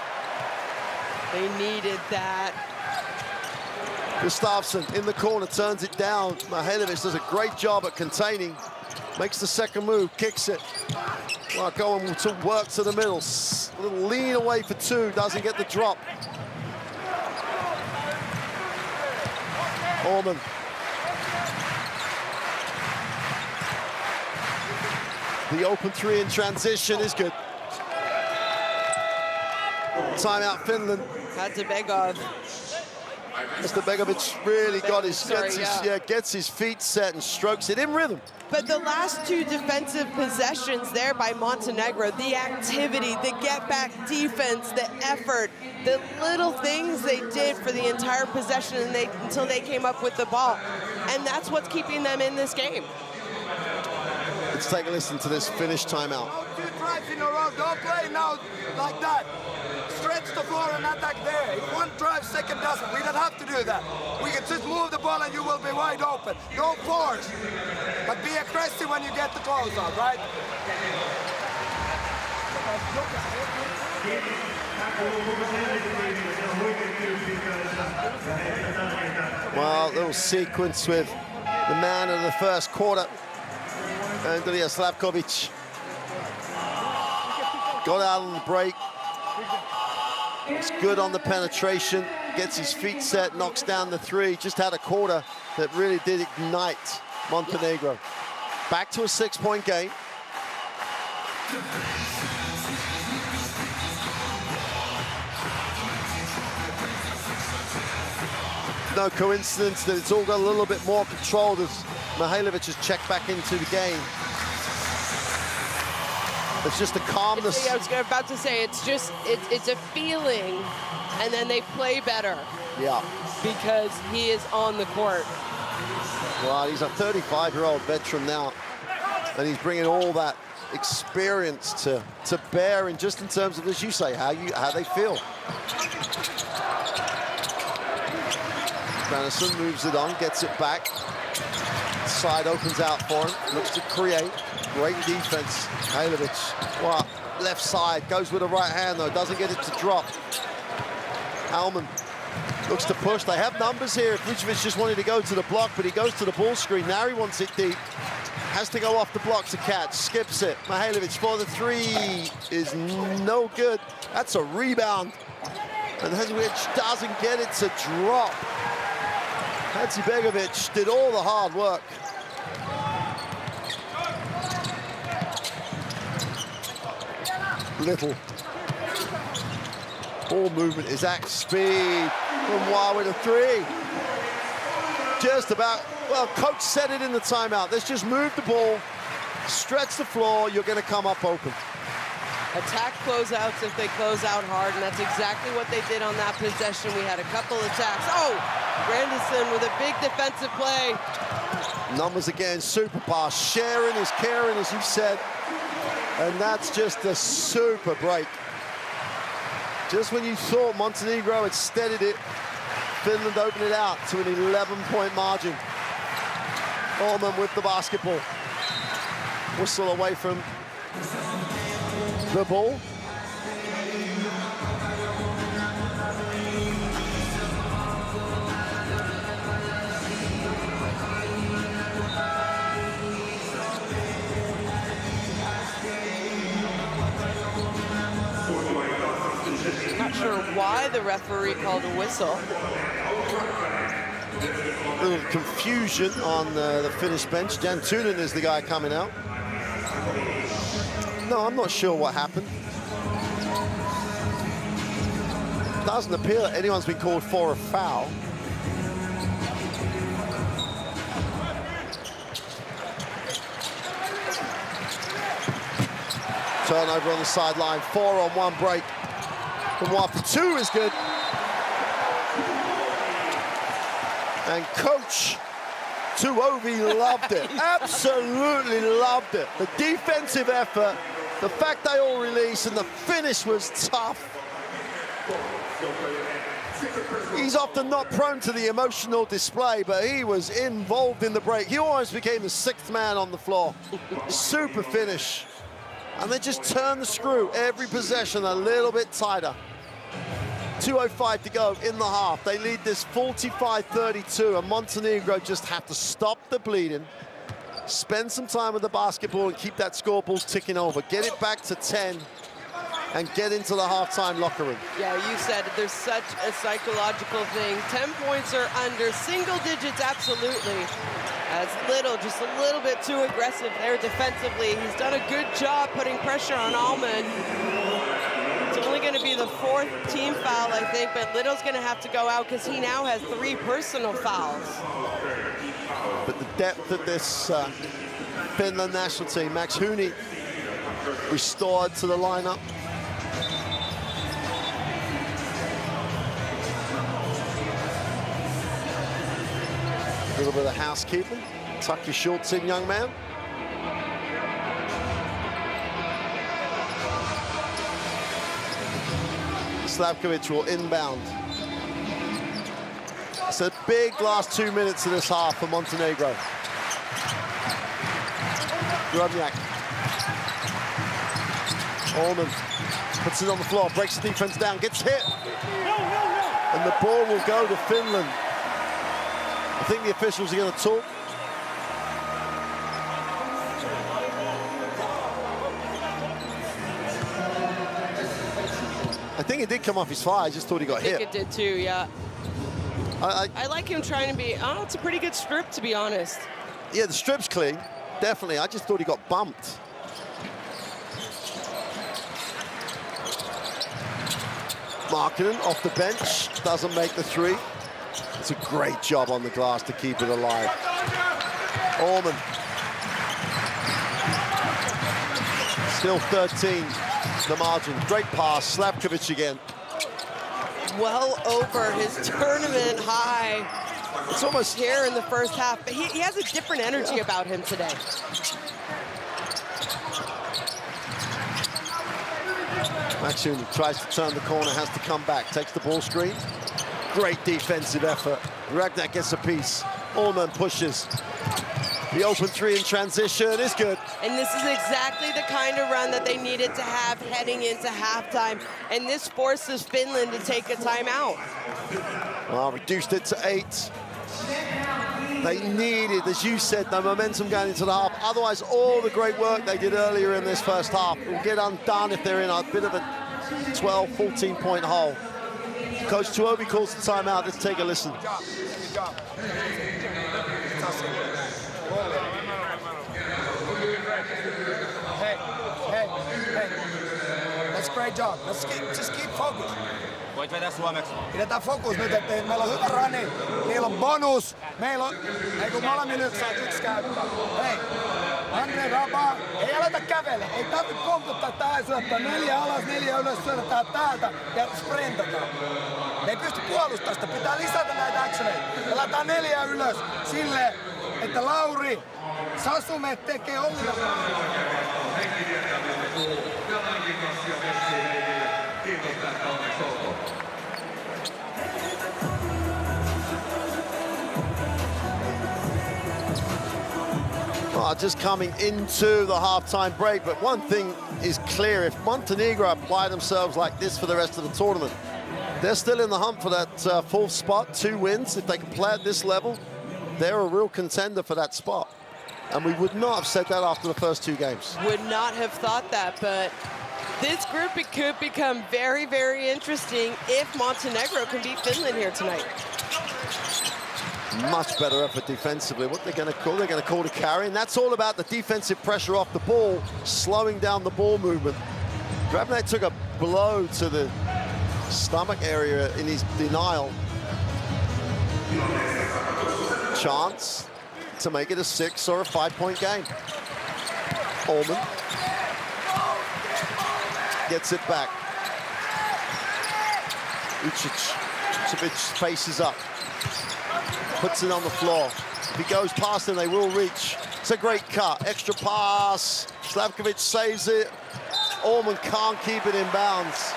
They needed that. Gustafsson in the corner, turns it down. Mihailovic does a great job at containing. Makes the second move, kicks it. Well, going to work to the middle. A little lean away for two, doesn't get the drop. Allman. The open three in transition is good. Timeout Finland. Hatzibegov. Mr. Begovic really gets his feet set and strokes it in rhythm. But the last two defensive possessions there by Montenegro, the activity, the get-back defense, the effort, the little things they did for the entire possession until they came up with the ball. And that's what's keeping them in this game. Let's take a listen to this Finnish timeout. 2 drives in a row, don't play now like that. Stretch the floor and attack there. If one drive, second doesn't. We don't have to do that. We can just move the ball and you will be wide open. Don't force, but be aggressive when you get the closeout, right? Well, little sequence with the man of the first quarter, Andrija Slavkovic. Got out on the break. It's good on the penetration, gets his feet set, knocks down the three. Just had a quarter that really did ignite Montenegro. Back to a 6-point game. No coincidence that it's all got a little bit more controlled as Mihailovic has checked back into the game. It's just a calmness. I was about to say, it's a feeling, and then they play better. Yeah. Because he is on the court. Well, he's a 35-year-old veteran now, and he's bringing all that experience to bear, and just in terms of, as you say, how they feel. Granderson moves it on, gets it back. Side opens out for him, looks to create. Great defense, Mihailovic. Well, left side, goes with the right hand though, doesn't get it to drop. Alman looks to push. They have numbers here if Vucevic just wanted to go to the block, but he goes to the ball screen. Now he wants it deep. Has to go off the block to catch, skips it. Mihailovic for the three is no good. That's a rebound. And Hadzibegovic doesn't get it to drop. Hadzibegovic did all the hard work. Little. Ball movement is at speed. From Wa with a three. Just about, well, coach said it in the timeout. Let's just move the ball, stretch the floor, you're going to come up open. Attack closeouts if they close out hard, and that's exactly what they did on that possession. We had a couple attacks. Oh, Granderson with a big defensive play. Numbers again, super pass. Sharing is caring, as you said. And that's just a super break. Just when you thought Montenegro had steadied it, Finland opened it out to an 11-point margin. Allman with the basketball. Whistle away from the ball. Not sure why the referee called a whistle. A little confusion on the Finnish bench. Jan Tunen is the guy coming out. No, I'm not sure what happened. Doesn't appear that anyone's been called for a foul. Turnover on the sideline, 4-on-1 break. From 1 for 2 is good. And Coach Tuovi loved it, absolutely loved it. The defensive effort, the fact they all released, and the finish was tough. He's often not prone to the emotional display, but he was involved in the break. He almost became the 6th man on the floor. Super finish. And they just turn the screw every possession a little bit tighter. 2:05 to go in the half. They lead this 45-32, and Montenegro just have to stop the bleeding, spend some time with the basketball, and keep that scoreboard ticking over. Get it back to 10, and get into the halftime locker room. Yeah, you said there's such a psychological thing. 10 points or under, single digits, absolutely. As little, just a little bit too aggressive there defensively. He's done a good job putting pressure on Allman. It's only going to be the 4th team foul, I think, but Little's going to have to go out because he now has 3 personal fouls. But the depth of this Finland national team, Max Hooney restored to the lineup. A little bit of housekeeping. Tuck your shorts in, young man. Slavkovic will inbound. It's a big last 2 minutes of this half for Montenegro. Grudniak. Allman puts it on the floor, breaks the defense down, gets hit. And the ball will go to Finland. I think the officials are going to talk. I think it did come off his fly. I just thought he got hit. I think it did too, yeah. I like him trying to be, oh, it's a pretty good strip, to be honest. Yeah, the strip's clean, definitely. I just thought he got bumped. Markkanen off the bench, doesn't make the 3. It's a great job on the glass to keep it alive. Allman. Still 13, the margin. Great pass, Slavkovic again. Well over his tournament high. It's almost here in the first half, but he has a different energy about him today. Max Hooney tries to turn the corner, has to come back, takes the ball screen. Great defensive effort. Ragnar gets a piece. Allman pushes. The open 3 in transition is good. And this is exactly the kind of run that they needed to have heading into halftime. And this forces Finland to take a timeout. Well, reduced it to 8. They needed, as you said, the momentum going into the half. Otherwise, all the great work they did earlier in this first half will get undone if they're in a bit of a 12, 14-point hole. Coach Tuovi calls the timeout. Let's take a listen. Good job. Hey. That's a great job. Let's just keep focused. Voit vetää suomeksi. Pidetään fokus nyt, että meillä on hyvä rani. Meillä on bonus. Meillä on, ei kun molemmin yksi käyttää. Hei, Andre Raba, ei aleta kävele. Ei tarvitse pomputtaa tähän syöttää. 4 alas, 4 ylös, syötetään täältä ja sprintataan. Me ei pysty puolustamaan sitä. Pitää lisätä näitä actioneita. Me laitetaan 4 ylös silleen, että Lauri, Sasume tekee omia. Well, just coming into the halftime break, but one thing is clear: if Montenegro apply themselves like this for the rest of the tournament, they're still in the hunt for that fourth spot, 2 wins. If they can play at this level, they're a real contender for that spot. And we would not have said that after the first 2 games. Would not have thought that, but this group, it could become very, very interesting if Montenegro can beat Finland here tonight. Much better effort defensively. What they're going to call? They're going to call to carry, and that's all about the defensive pressure off the ball, slowing down the ball movement. Drabnet took a blow to the stomach area in his denial. Chance to make it a 6 or a 5-point game. Allman gets it back. Ucic faces up. Puts it on the floor. If he goes past them, they will reach. It's a great cut. Extra pass. Slavkovic saves it. Allman can't keep it in bounds.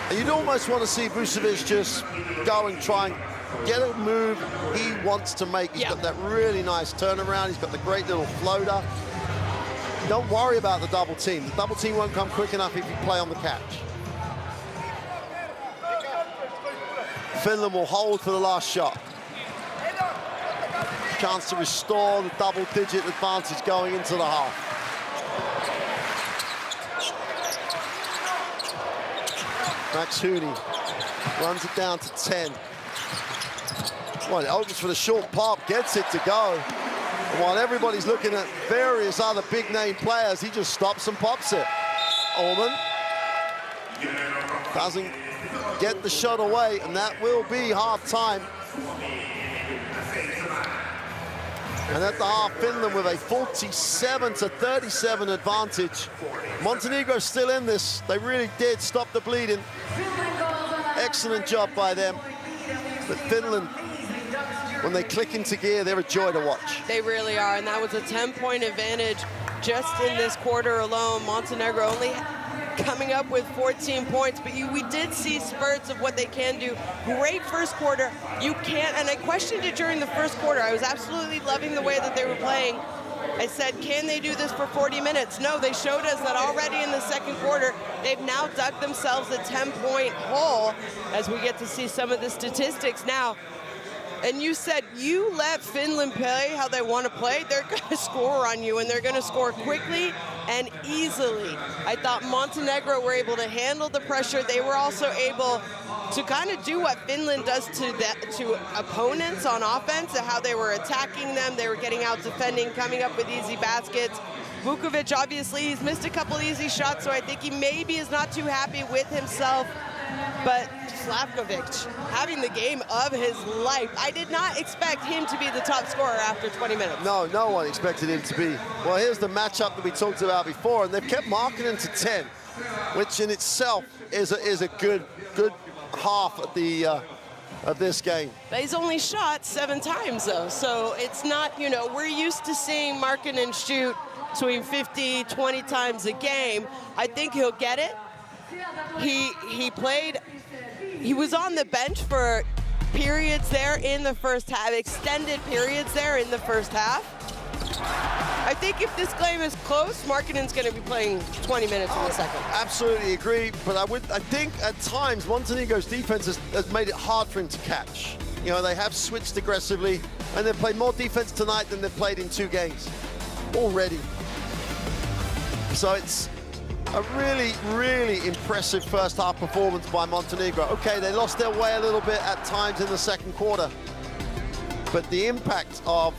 And you'd almost want to see Vucevic just go and try and get a move he wants to make. He's got that really nice turnaround. He's got the great little floater. Don't worry about the double team. The double team won't come quick enough if you play on the catch. Finland will hold for the last shot. Chance to restore the double-digit advantage going into the half. Max Hooney runs it down to 10. Well, it opens for the short pop, gets it to go. And while everybody's looking at various other big-name players, he just stops and pops it. Allman doesn't get the shot away, and that will be half-time. And at the half, Finland with a 47-37 advantage. Montenegro still in this. They really did stop the bleeding. Excellent job by them. But Finland, when they click into gear, they're a joy to watch. They really are, and that was a 10-point advantage just in this quarter alone. Montenegro only coming up with 14 points, but we did see spurts of what they can do. Great first quarter. You can't, and I questioned it during the first quarter. I was absolutely loving the way that they were playing. I said, can they do this for 40 minutes? No, they showed us that already in the second quarter. They've now dug themselves a 10-point hole as we get to see some of the statistics now. And you said you let Finland play how they want to play, they're going to score on you, and they're going to score quickly and easily. I thought Montenegro were able to handle the pressure. They were also able to kind of do what Finland does to opponents on offense, and how they were attacking them. They were getting out defending, coming up with easy baskets. Vukovic, obviously, he's missed a couple easy shots, so I think he maybe is not too happy with himself. But Slavkovic having the game of his life. I did not expect him to be the top scorer after 20 minutes. No, no one expected him to be. Well, here's the matchup that we talked about before, and they've kept marking him to 10, which in itself is a good half of the of this game. But he's only shot 7 times, though, so it's not, you know, we're used to seeing Markkanen shoot between 50, 20 times a game. I think he'll get it. He was on the bench for periods there in the first half, extended periods there in the first half. I think if this game is close, Markkanen's going to be playing 20 minutes in the second. Absolutely agree, but I think at times Montenegro's defense has made it hard for him to catch. You know, they have switched aggressively, and they've played more defense tonight than they've played in 2 games already. So it's a really, really impressive first half performance by Montenegro. Okay, they lost their way a little bit at times in the second quarter, but the impact of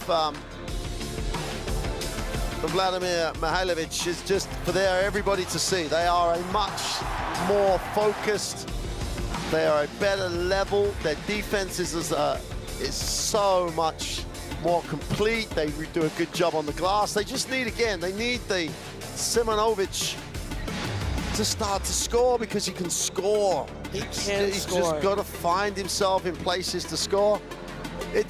Vladimir Mihailovic is just for everybody to see. They are a much more focused, they are a better level. Their defense is so much more complete. They do a good job on the glass. They just need, again, they need the Simonovic to start to score, because he can score. He's just got to find himself in places to score. He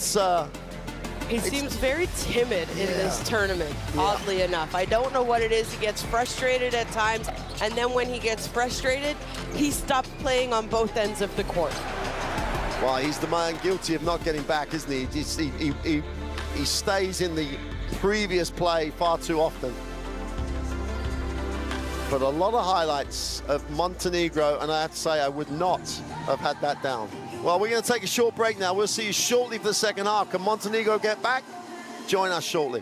seems very timid in this tournament, oddly enough. I don't know what it is. He gets frustrated at times, and then when he gets frustrated, he stops playing on both ends of the court. Well, he's the man guilty of not getting back, isn't he? He stays in the previous play far too often. But a lot of highlights of Montenegro, and I have to say I would not have had that down. Well, we're going to take a short break now. We'll see you shortly for the second half. Can Montenegro get back? Join us shortly.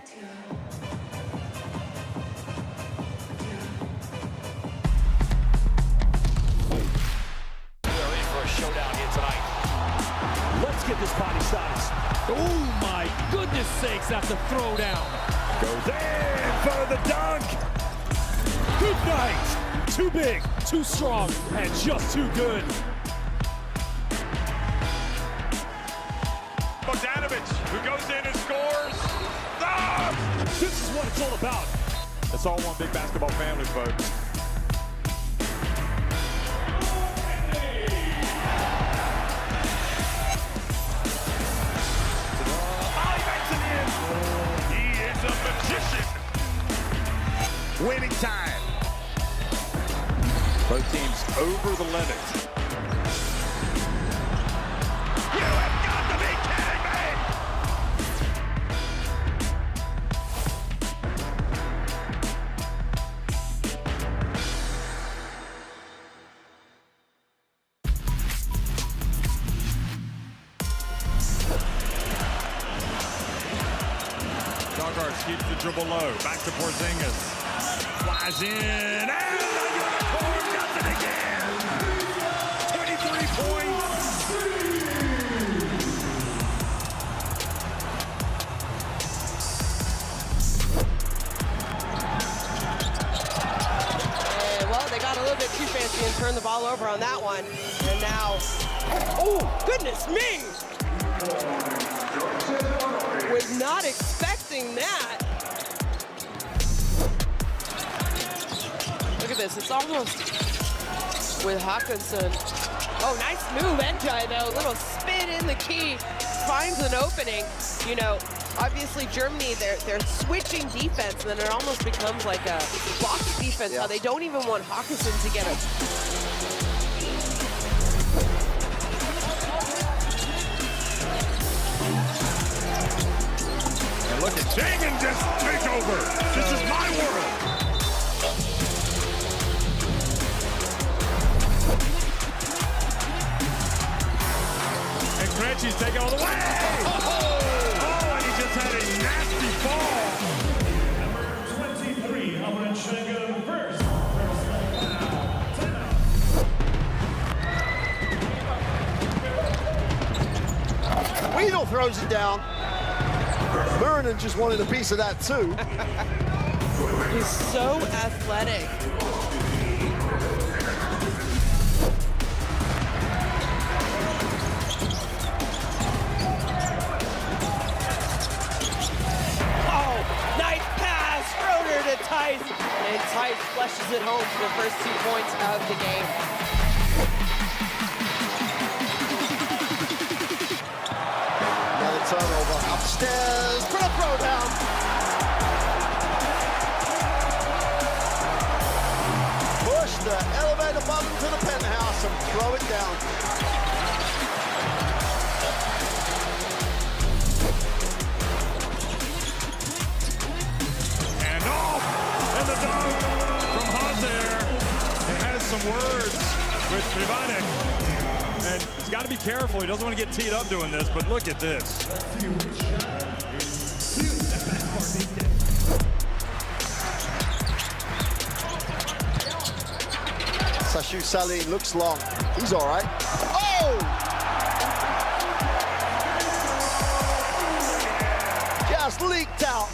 We're in for a showdown here tonight. Let's get this body size. Oh my goodness sakes, that's a throwdown. Goes in for the dunk. Good night. Too big, too strong, and just too good. Bogdanovic, who goes in and scores. Ah! This is what it's all about. It's all one big basketball family, folks. Oh, he makes it in. He is a magician. Winning time. Both teams over the limit. You have got to be kidding me! Dogart keeps the dribble low. Back to Porzingis. Flies in. And the unicorn does it again. 23 points. Well, they got a little bit too fancy and turned the ball over on that one. And now, oh, goodness me! Was not expecting that. Look at this, it's almost with Hawkinson. Oh, nice move, Enjai, though. Little spin in the key, finds an opening. You know, obviously Germany, they're switching defense, and then it almost becomes like a box defense, how they don't even want Hawkinson to get a... And look at Jagan just take over. This is my world. And Krejci's taking all the way. Oh, and he just had a nasty fall. Number 23, Albert Schengen first. Weedle throws it down. Murinen just wanted a piece of that too. He's so athletic. Oh, nice pass, Schroeder to Tice. And Tice flushes it home for the first 2 points of the game. Turnover upstairs for the throwdown. Push the elevator button to the penthouse and throw it down. And off. And the dunk from Hazer. It has some words with Privanek. And he's got to be careful. He doesn't want to get teed up doing this, but look at this. Sashu Sali looks long. He's all right. Oh! Just leaked out.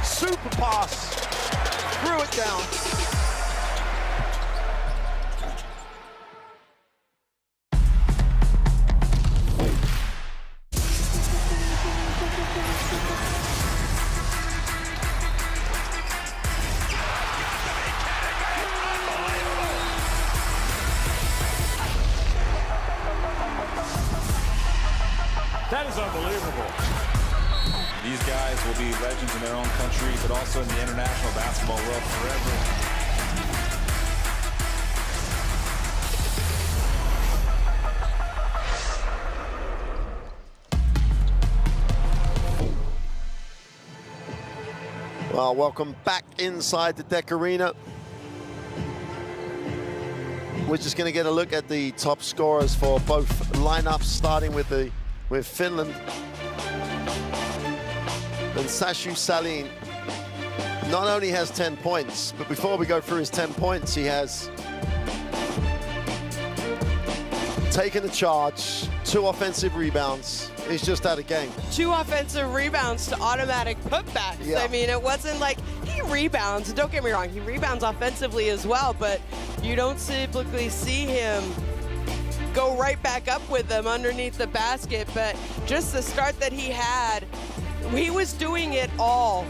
Super pass. Threw it down. That is unbelievable. These guys will be legends in their own country, but also in the international basketball world forever. Well, welcome back inside the Deck Arena. We're just going to get a look at the top scorers for both lineups, starting with Finland. And Sashu Salin not only has 10 points, but before we go through his 10 points, he has taken the charge, 2 offensive rebounds. He's just out of game. 2 offensive rebounds to automatic putbacks. Yeah. I mean, it wasn't like he rebounds. Don't get me wrong, he rebounds offensively as well, but you don't typically see him go right back up with them underneath the basket. But just the start that he had, he was doing it all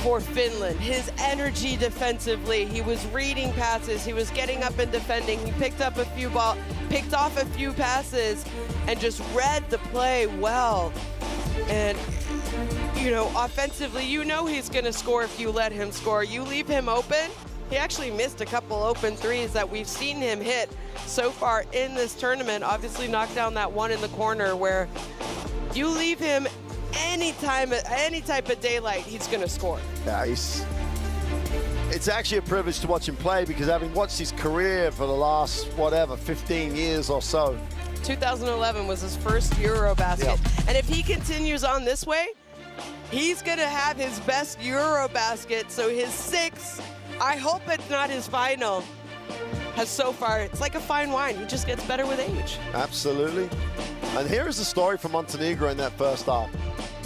for Finland. His energy defensively, he was reading passes, he was getting up and defending, he picked off a few passes and just read the play well. And you know, offensively, you know he's gonna score if you let him score. You leave him open. He actually missed a couple open threes that we've seen him hit so far in this tournament. Obviously knocked down that one in the corner where you leave him any type of daylight, he's gonna score. Yeah, it's actually a privilege to watch him play, because having watched his career for the last, 15 years or so. 2011 was his first EuroBasket. Yep. And if he continues on this way, he's gonna have his best EuroBasket. So his 6, I hope it's not his final, has so far, it's like a fine wine. He just gets better with age. Absolutely. And here is the story from Montenegro in that first half.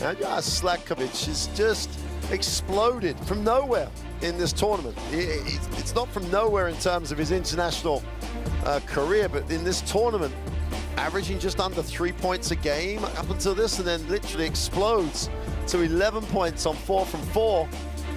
Now, Slatkovic has just exploded from nowhere in this tournament. It's not from nowhere in terms of his international career, but in this tournament, averaging just under 3 points a game up until this, and then literally explodes to 11 points on 4 from 4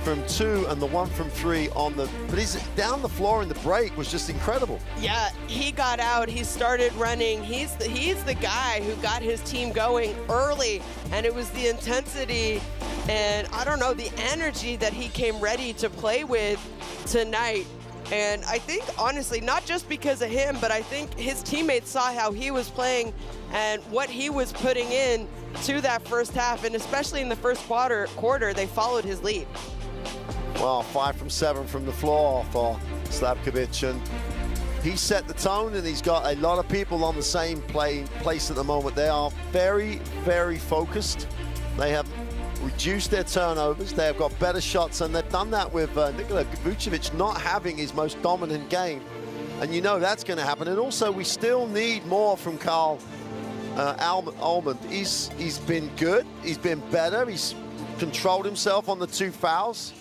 from 2 and the 1 from 3 on the, but he's down the floor in the break was just incredible. Yeah, he got out, he started running. He's the guy who got his team going early, and it was the intensity and, I don't know, the energy that he came ready to play with tonight. And I think, honestly, not just because of him, but I think his teammates saw how he was playing and what he was putting in to that first half, and especially in the first quarter, they followed his lead. Well, 5 from 7 from the floor for Slatkovic, and he set the tone, and he's got a lot of people on the same place at the moment. They are very, very focused. They have reduced their turnovers. They have got better shots, and they've done that with Nikola Vucevic not having his most dominant game. And you know that's going to happen. And also, we still need more from Carl Almond. He's been good. He's been better. He's controlled himself on the 2 fouls.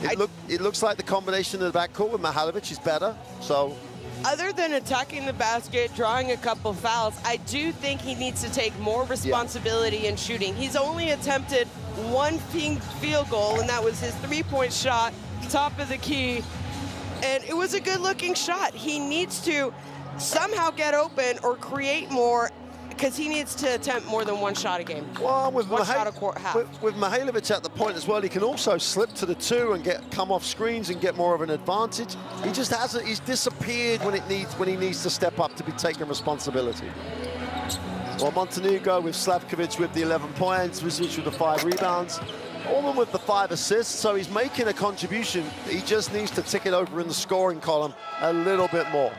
It looks like the combination of the backcourt with Mihailovic is better. So, other than attacking the basket, drawing a couple fouls, I do think he needs to take more responsibility in shooting. He's only attempted 1 field goal, and that was his 3-point shot, top of the key. And it was a good-looking shot. He needs to somehow get open or create more, because he needs to attempt more than 1 shot a game. Well, with half. Mihailovic at the point as well, he can also slip to the 2 and come off screens and get more of an advantage. He just hasn't. He's disappeared when he needs to step up to be taking responsibility. Well, Montenegro with Slatkovic with the 11 points, Vucevic with the 5 rebounds, Allman with the 5 assists. So he's making a contribution. He just needs to tick it over in the scoring column a little bit more.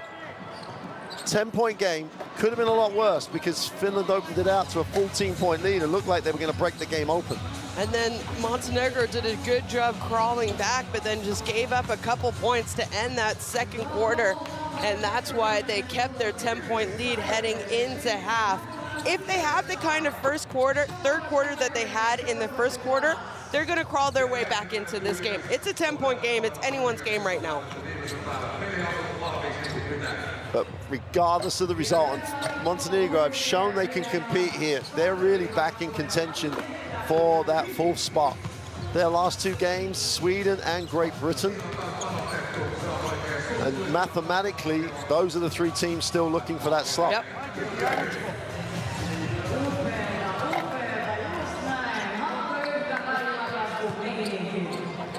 10-point game. Could have been a lot worse, because Finland opened it out to a 14-point lead. It looked like they were going to break the game open. And then Montenegro did a good job crawling back, but then just gave up a couple points to end that second quarter. And that's why they kept their 10-point lead heading into half. If they have the kind of third quarter that they had in the first quarter, they're going to crawl their way back into this game. It's a 10-point game. It's anyone's game right now. But regardless of the result, Montenegro have shown they can compete here. They're really back in contention for that 4th spot. Their last 2 games, Sweden and Great Britain. And mathematically, those are the 3 teams still looking for that slot. Yep.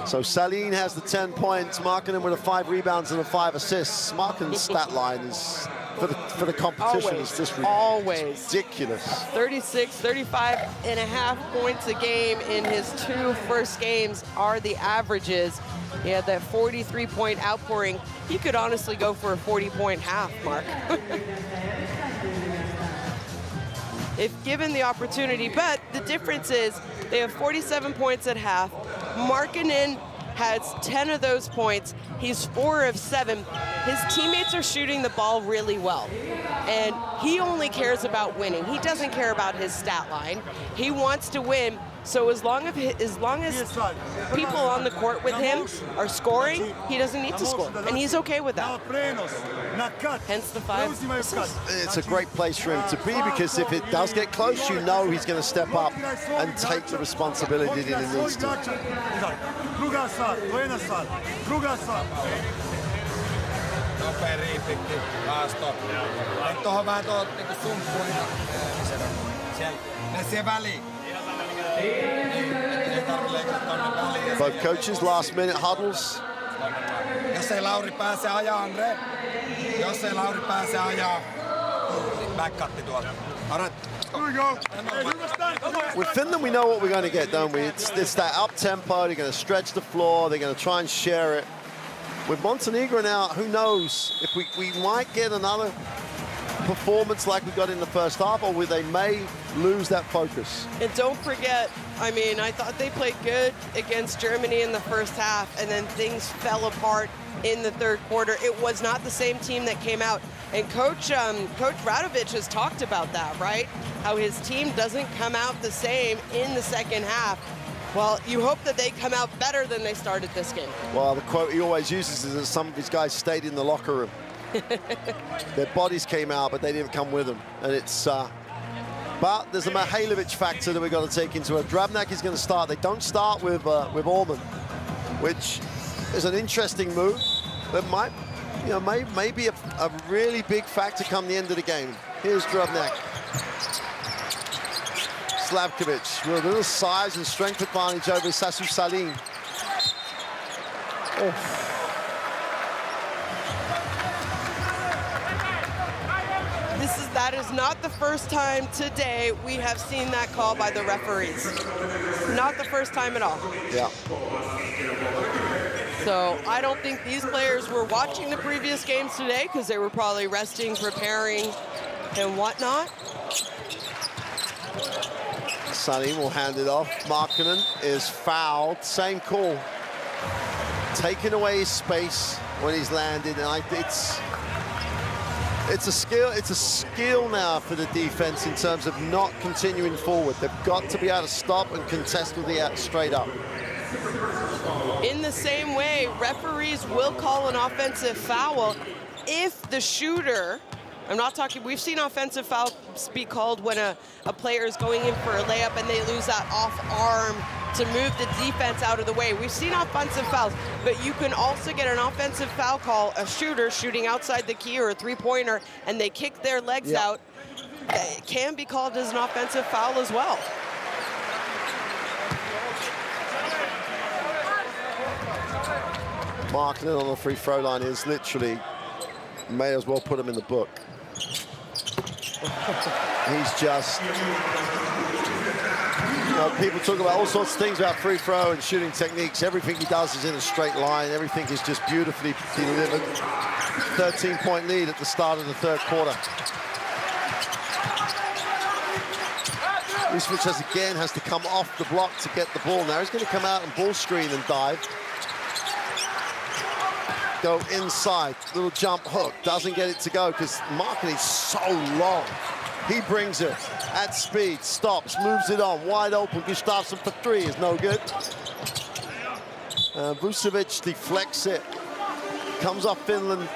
So Salin has the 10 points, Markkanen with the 5 rebounds and the 5 assists. Markkanen's stat line is for the competition is just ridiculous. 36, 35.5 points a game in his 2 first games are the averages. He had that 43-point outpouring. He could honestly go for a 40-point half, Mark. If given the opportunity, but the difference is they have 47 points at half. Markkanen has 10 of those points. He's 4 of 7. His teammates are shooting the ball really well. And he only cares about winning. He doesn't care about his stat line. He wants to win. So as long as people on the court with him are scoring, he doesn't need to score. And he's okay with that. Hence the 5 assists. It's a great place for him to be, because if it does get close, you know he's going to step up and take the responsibility that he needs to. Nopea riipikki Aasto. Tuohon vähän tuohon niinku sumppuun ja siihen väliin. Ei tarvitse leikata tonne väliin. Both coaches, last minute huddles. Jos ei Lauri pääse ajaa, Andre. Jos ei Lauri pääse ajaa, niin backcutti tuolta. Alright. With Finland, we know what we're going to get, don't we? It's that up-tempo, they're going to stretch the floor, they're going to try and share it. With Montenegro now, who knows if we might get another performance like we got in the first half, or they may lose that focus. And don't forget, I mean, I thought they played good against Germany in the first half, and then things fell apart in the third quarter. It was not the same team that came out. And Coach Radovic has talked about that, right? How his team doesn't come out the same in the second half. Well, you hope that they come out better than they started this game. Well, the quote he always uses is that some of his guys stayed in the locker room. Their bodies came out, but they didn't come with them. And it's, but there's a Mihailovic factor that we've got to take into it. Drabnak is going to start. They don't start with Orman, which is an interesting move that might, you know, may be a really big factor come the end of the game. Here's Drabnak. Slavkovic with a little size and strength advantage over Sasu Salim. Oh. That is not the first time today we have seen that call by the referees. Not the first time at all. Yeah. So I don't think these players were watching the previous games today, because they were probably resting, preparing, and whatnot. Salim will hand it off. Markkanen is fouled. Same call. Taking away his space when he's landed, and it's a skill now for the defense in terms of not continuing forward. They've got to be able to stop and contest with the straight up. In the same way, referees will call an offensive foul if the shooter, I'm not talking, we've seen offensive fouls be called when a player is going in for a layup and they lose that off arm to move the defense out of the way. We've seen offensive fouls, but you can also get an offensive foul call, a shooter shooting outside the key or a three-pointer, and they kick their legs out. It can be called as an offensive foul as well. Markkanen on the free throw line is literally, may as well put him in the book. He's just, you know, people talk about all sorts of things about free throw and shooting techniques. Everything he does is in a straight line. Everything is just beautifully delivered. 13-point lead at the start of the third quarter. Usvic has to come off the block to get the ball. Now he's going to come out and ball screen and dive. Go inside, little jump hook, doesn't get it to go because Markkanen is so long. He brings it at speed, stops, moves it on, wide open. Gustafsson for three is no good. Vucevic deflects it, comes off Finland,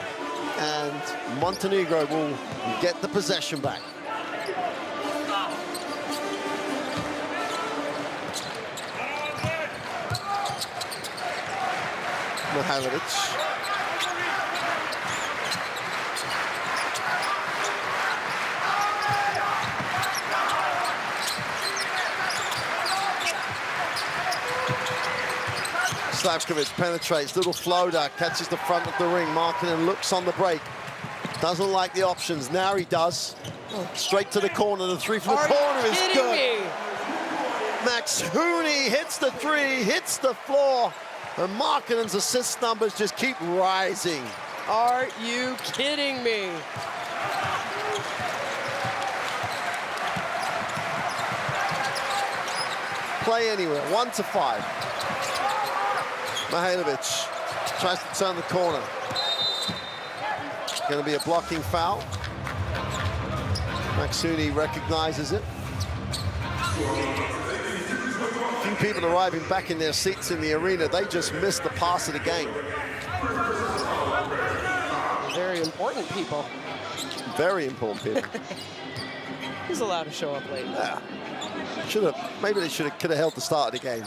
and Montenegro will get the possession back. Mihailovic. Slavkovic penetrates, little floater, catches the front of the ring. Markkanen looks on the break. Doesn't like the options. Now he does. Straight to the corner. The three from the Are corner you is kidding good. me? Max Hooney hits the three, hits the floor. And Markkanen's assist numbers just keep rising. Are you kidding me? Play anywhere, 1-5. Mihailovic tries to turn the corner. Going to be a blocking foul. Max Hooney recognizes it. A few people arriving back in their seats in the arena. They just missed the pass of the game. Very important people. Very important people. He's allowed to show up late. Yeah. Maybe they could have held the start of the game.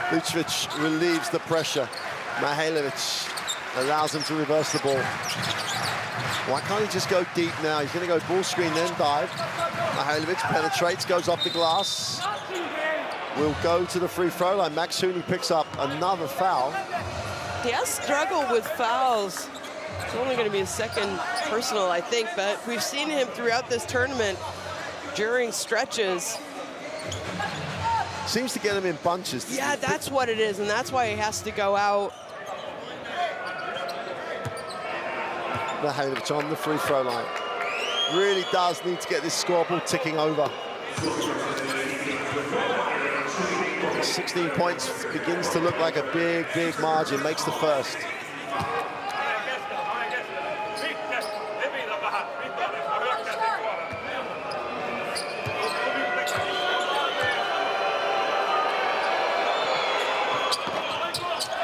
Vucevic relieves the pressure. Mihailovic allows him to reverse the ball. Why can't he just go deep now? He's going to go ball screen, then dive. Mihailovic penetrates, goes off the glass. Will go to the free throw line. Max Hooney picks up another foul. He has struggled with fouls. It's only going to be his second personal, I think, but we've seen him throughout this tournament during stretches. Seems to get him in bunches. Yeah, that's what it is, and that's why he has to go out. Mihailovic on the free throw line. Really does need to get this scoreboard ticking over. 16 points begins to look like a big, big margin. Makes the first.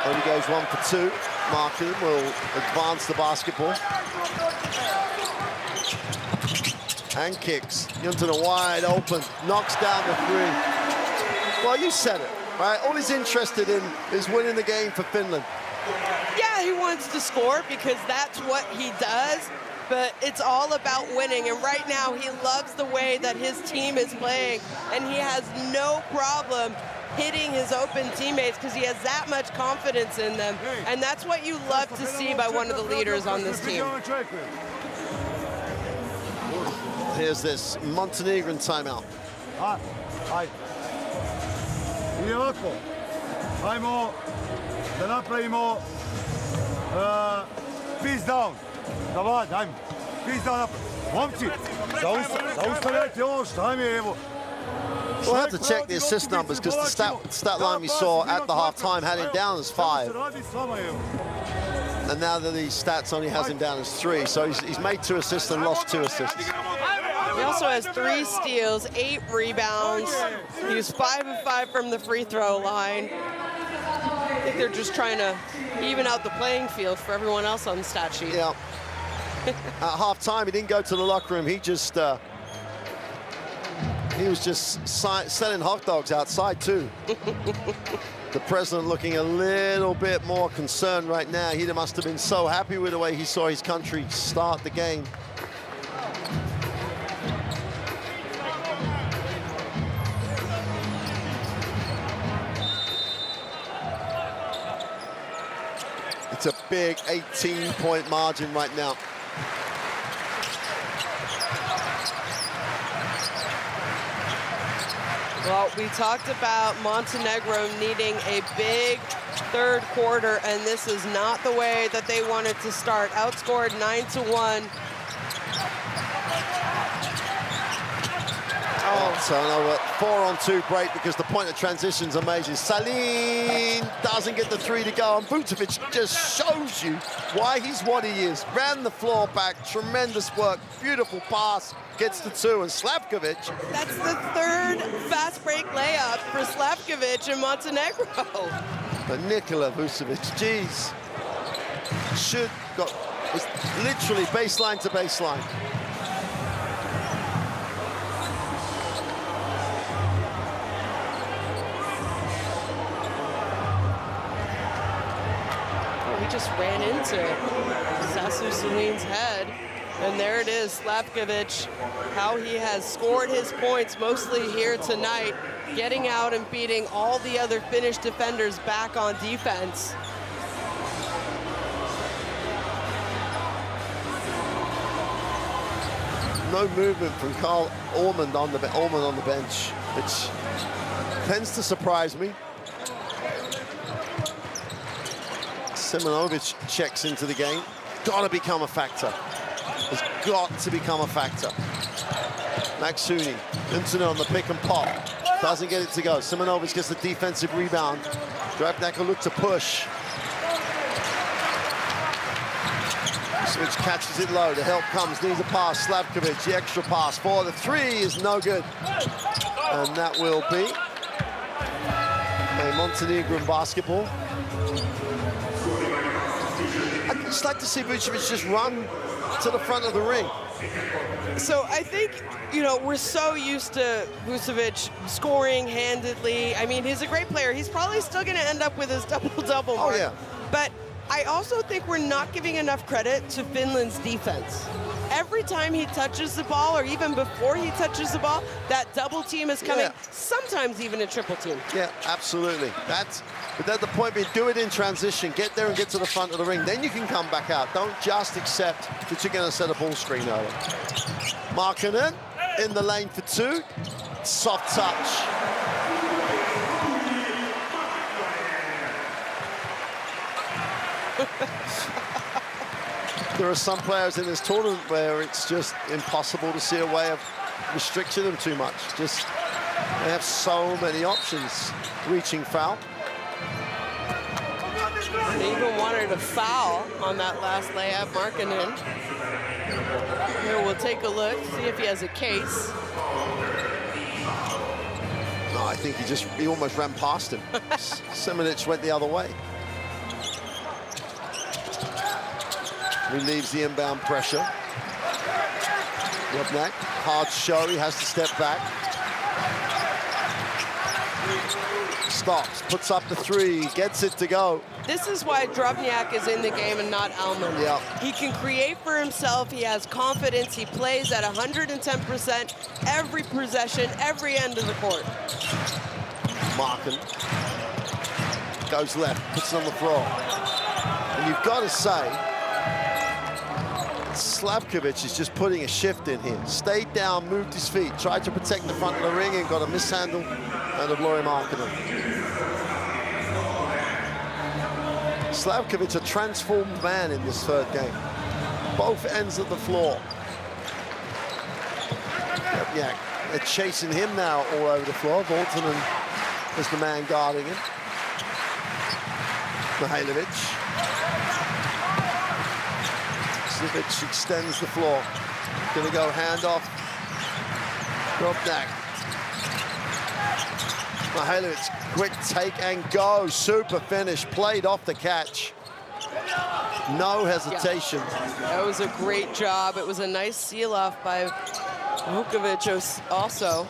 Only goes 1 for 2. Markkanen will advance the basketball. And kicks. Junttila wide open, knocks down the three. Well, you said it, right? All he's interested in is winning the game for Finland. Yeah, he wants to score because that's what he does, but it's all about winning. And right now, he loves the way that his team is playing, and he has no problem hitting his open teammates because he has that much confidence in them. And that's what you love to see by one of the leaders on this team. Here's this Montenegrin timeout. I ovako, ajmo da napravimo peace down. Da vlad, ajmo. Peace down napravimo. Momci, zaustavljajte ovo, šta mi je, evo. We'll have to check the assist numbers because the stat line we saw at the halftime had him down as 5. And now that these stats only has him down as 3. So he's made 2 assists and lost 2 assists. He also has 3 steals, 8 rebounds. He was 5 of 5 from the free throw line. I think they're just trying to even out the playing field for everyone else on the stat sheet. Yeah. At halftime, he didn't go to the locker room. He was just selling hot dogs outside too. The president looking a little bit more concerned right now. He must have been so happy with the way he saw his country start the game. It's a big 18-point margin right now. Well, we talked about Montenegro needing a big third quarter, and this is not the way that they wanted to start. Outscored 9-1. Oh, so no, 4-on-2 break because the point of transition's amazing. Saline doesn't get the 3 to go, and Vucevic just shows you why he's what he is. Ran the floor back, tremendous work, beautiful pass, gets the 2, and Slavkovic. That's the 3rd fast break layup for Slavkovic in Montenegro. But Nikola Vucevic, geez, it's literally baseline to baseline. He just ran into Sasu Saline's head. And there it is, Slavkovic, how he has scored his points mostly here tonight, getting out and beating all the other Finnish defenders back on defense. No movement from Carl Ormond on the bench, which tends to surprise me. Simonovic checks into the game. Got to become a factor. Has got to become a factor. Maksuni, Internet on the pick and pop. Doesn't get it to go. Simonovic gets the defensive rebound. Drabnak will look to push. Switch catches it low. The help comes. Needs a pass. Slavkovic, the extra pass for the three is no good. And that will be a Montenegro basketball. I'd just like to see Vucevic just run to the front of the ring. So I think, you know, we're so used to Vucevic scoring handedly. I mean, he's a great player. He's probably still going to end up with his double-double mark. Oh, yeah. But I also think we're not giving enough credit to Finland's defense. Every time he touches the ball, or even before he touches the ball, that double team is coming, sometimes even a triple team. Yeah, absolutely. But at the point being, do it in transition, get there and get to the front of the ring, then you can come back out. Don't just accept that you're going to set a ball screen early. Markkanen in the lane for two. Soft touch. There are some players in this tournament where it's just impossible to see a way of restricting them too much. Just, they have so many options. Reaching foul. They even wanted a foul on that last layup, Markkanen. Here, we'll take a look, see if he has a case. No, I think he almost ran past him. Simonic went the other way. Relieves the inbound pressure. Drobnak, hard show, he has to step back. Stops, puts up the three, gets it to go. This is why Drobnak is in the game and not Almond. Yeah. He can create for himself, he has confidence, he plays at 110% every possession, every end of the court. Markin goes left, puts it on the floor. And you've got to say, Slavkovic is just putting a shift in here. Stayed down, moved his feet, tried to protect the front of the ring and got a mishandle out of Lauri Markkanen. Slavkovic, a transformed man in this third game. Both ends of the floor. Yeah, they're chasing him now all over the floor. Valtonen is the man guarding him. Mihailovic. Slavkovic extends the floor. Gonna go handoff. Drobnak. Mihailovic, quick take and go. Super finish, played off the catch. No hesitation. Yeah. That was a great job. It was a nice seal-off by Vukovic also.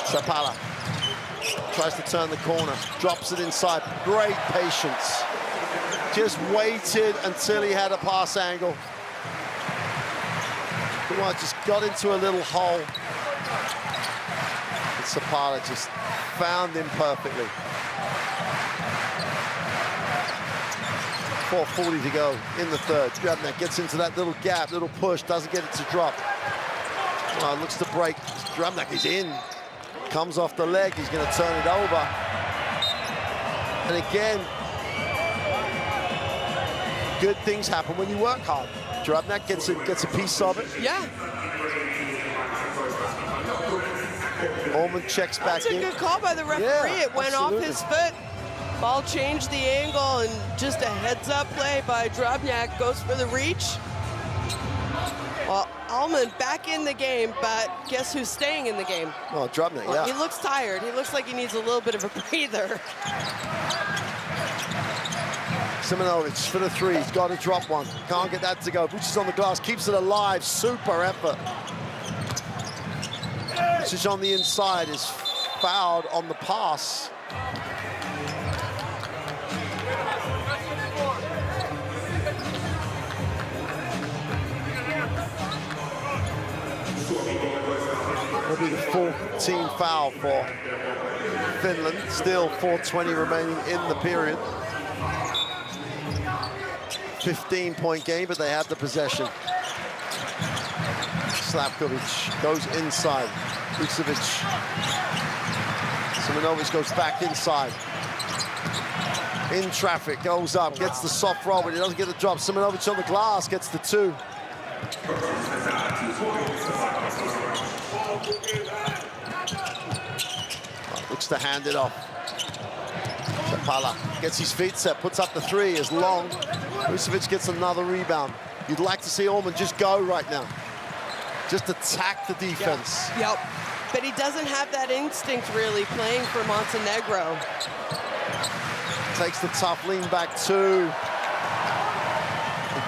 Sapala tries to turn the corner, drops it inside. Great patience. Just waited until he had a pass angle. Well, just got into a little hole. And Sapala just found him perfectly. 4:40 to go in the third. Drabnak gets into that little gap, little push, doesn't get it to drop. Well, looks to break. Drabnak is in. Comes off the leg, he's going to turn it over. And again, good things happen when you work hard. Drobnak gets a piece of it. Yeah. Ormond checks back in. That's a good call by the referee. Yeah, it went off his foot. Ball changed the angle, and just a heads-up play by Drobnak. Goes for the reach. Well, Almond back in the game, but guess who's staying in the game? Oh, Drobnak, well, yeah. He looks tired. He looks like he needs a little bit of a breather. Simonovic for the three, he's got to drop one. Can't get that to go. Vucic on the glass, keeps it alive. Super effort. Vucic on the inside is fouled on the pass. That'll be the 14th foul for Finland. Still 4:20 remaining in the period. 15-point game, but they have the possession. Slavkovic goes inside. Vucevic. Simonovic goes back inside. In traffic, goes up, gets the soft roll, but he doesn't get the drop. Simonovic on the glass, gets the 2. Looks to hand it off. Zapala gets his feet set, puts up the 3, is long. Vucevic gets another rebound. You'd like to see Orman just go right now. Just attack the defense. Yep. But he doesn't have that instinct really playing for Montenegro. Takes the tough lean back 2.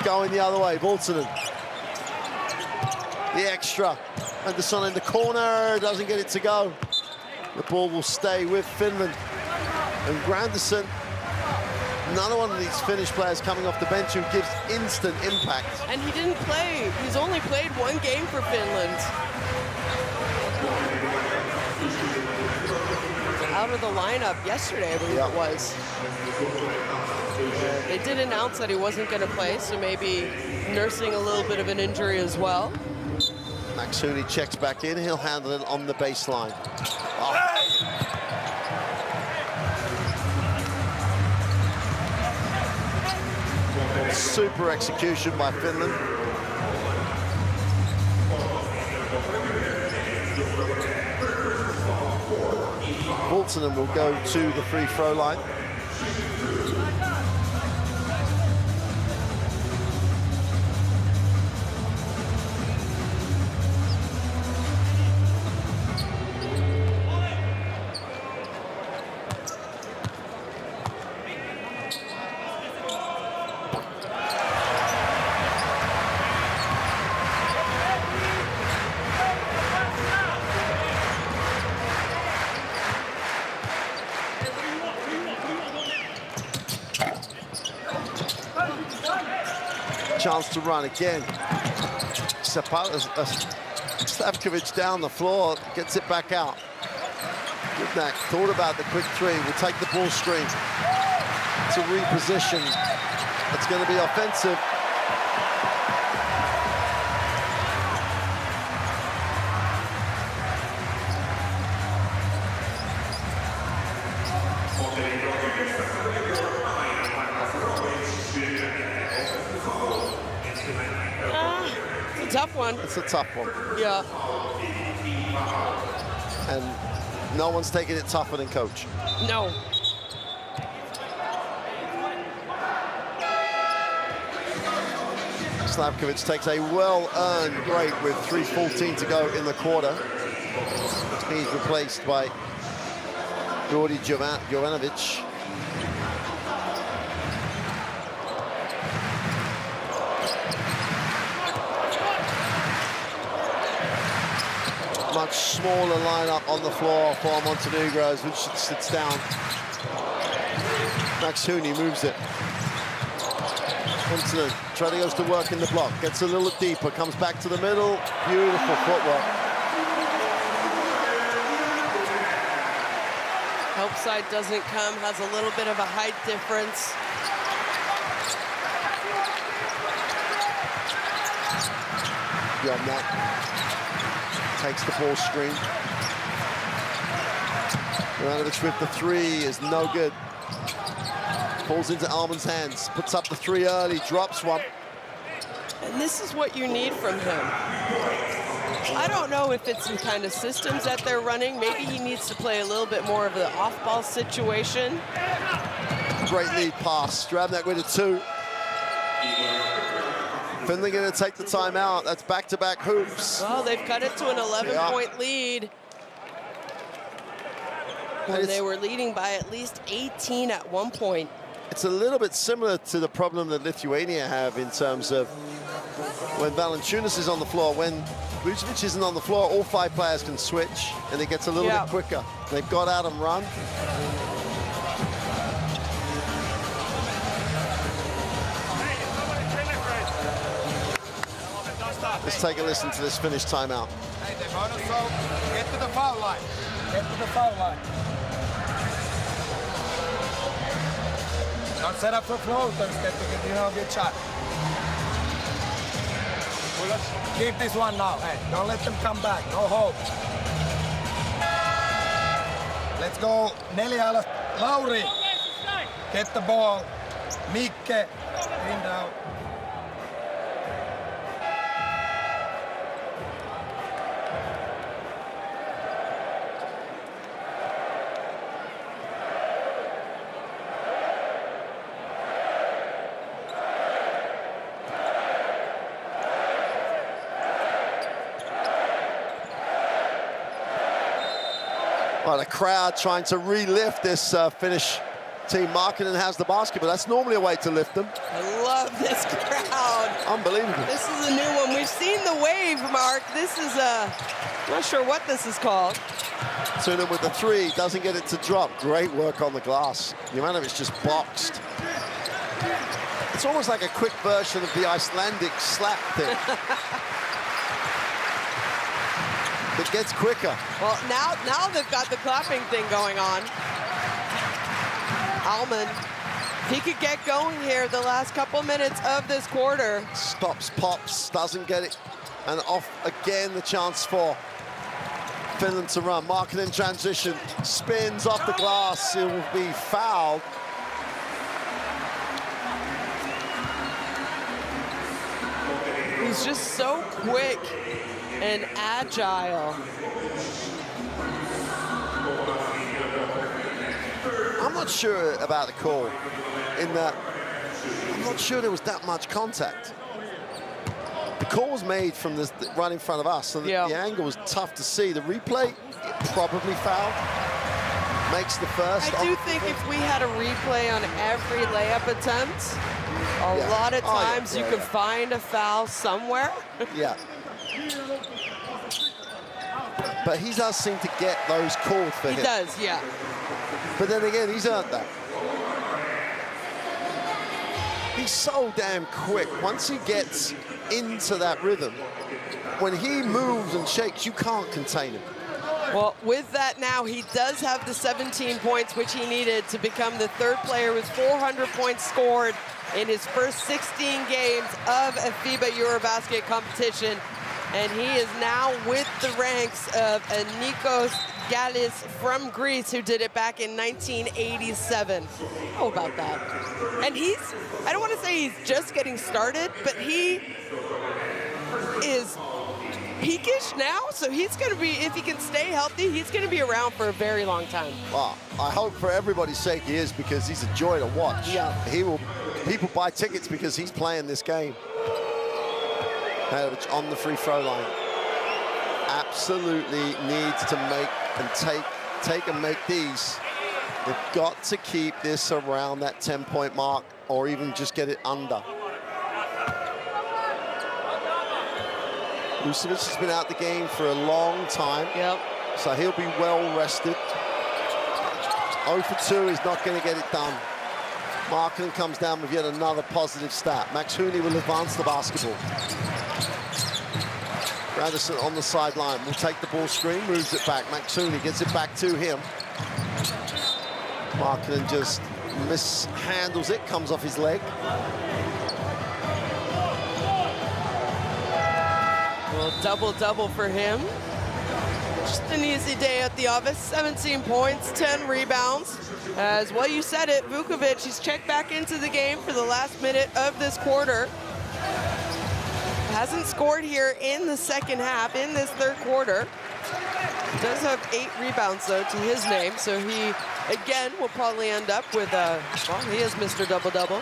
Going the other way, Voltanen. The extra. Anderson in the corner, doesn't get it to go. The ball will stay with Finland. And Granderson, another one of these Finnish players coming off the bench who gives instant impact. And he didn't play. He's only played 1 game for Finland. Out of the lineup yesterday, I believe it was. They did announce that he wasn't going to play, so maybe nursing a little bit of an injury as well. Max Hooney checks back in. He'll handle it on the baseline. Oh. Super execution by Finland. Voltanen will go to the free throw line. Chance to run again. Slavkovic down the floor, gets it back out. Goodnak thought about the quick 3, will take the ball screen to reposition. It's going to be offensive. Tough one. It's a tough one. Yeah. And no one's taking it tougher than coach. No. Slavkovic takes a well-earned break with 3:14 to go in the quarter. He's replaced by Jordi Jovanovic. Much smaller lineup on the floor for Montenegro as Vucic sits down. Max Hooney moves it. Voltanen goes to work in the block, gets a little deeper, comes back to the middle. Beautiful footwork. Help side doesn't come, has a little bit of a height difference. Beyond that, takes the ball screen. Jovanovic with the 3 is no good. Falls into Alman's hands, puts up the 3 early, drops one. And this is what you need from him. I don't know if it's some kind of systems that they're running. Maybe he needs to play a little bit more of the off-ball situation. Great lead pass, Drabnak with a 2. Finland going to take the timeout. That's back-to-back hoops. Well, they've cut it to an 11-point lead. And they were leading by at least 18 at one point. It's a little bit similar to the problem that Lithuania have in terms of when Valanciunas is on the floor. When Vucevic isn't on the floor, all 5 players can switch, and it gets a little bit quicker. They've got out and run. Let's take a listen to this Finnish timeout. Hey, they want us so get to the foul line. Get to the foul line. Don't set up for floaters that you get, good shot. Keep this one now. Hey, don't let them come back. No hope. Let's go. Nelly alas. Lauri. Get the ball. Mikke. In down. Well, the crowd trying to relift this Finnish team. Markkanen has the basket, but that's normally a way to lift them. I love this crowd. Unbelievable. This is a new one. We've seen the wave, Mark. This is I'm not sure what this is called. Tunen with the three, doesn't get it to drop. Great work on the glass. Jovanovic just boxed. It's almost like a quick version of the Icelandic slap thing. It gets quicker. Well, now they've got the clapping thing going on. Alman, if he could get going here the last couple minutes of this quarter. Stops, pops, doesn't get it. And off again, the chance for Finland to run. Markkanen in transition, spins off the glass. It will be fouled. He's just so quick and agile. I'm not sure about the call in that I'm not sure there was that much contact. The call was made from this right in front of us, so the angle was tough to see. The replay, probably fouled. Makes the first. I do think if we had a replay on every layup attempt, a lot of times you can find a foul somewhere. Yeah. But he does seem to get those called for him. He does, yeah. But then again, he's earned that. He's so damn quick. Once he gets into that rhythm, when he moves and shakes, you can't contain him. Well, with that now, he does have the 17 points, which he needed to become the third player with 400 points scored in his first 16 games of a FIBA EuroBasket competition. And he is now with the ranks of Nikos Gallis from Greece, who did it back in 1987. How about that? And I don't want to say he's just getting started, but he is peakish now, so he's going to be, if he can stay healthy, he's going to be around for a very long time. Well, I hope for everybody's sake he is, because he's a joy to watch. Yeah. People buy tickets because he's playing this game. On the free throw line. Absolutely needs to make and take and make these. They've got to keep this around that 10-point mark, or even just get it under. Vucevic has been out the game for a long time. Yep. So he'll be well rested. 0 for 2 is not going to get it done. Markkanen comes down with yet another positive stat. Max Hooney will advance the basketball. Granderson on the sideline will take the ball screen, moves it back. Max Hooney gets it back to him. Markkanen just mishandles it, comes off his leg. Well, double-double for him. Just an easy day at the office. 17 points, 10 rebounds. As well, you said it, Vukovic, he's checked back into the game for the last minute of this quarter. Hasn't scored here in the second half, in this third quarter. Does have 8 rebounds, though, to his name. So he, again, will probably end up with, well, he is Mr. Double-Double.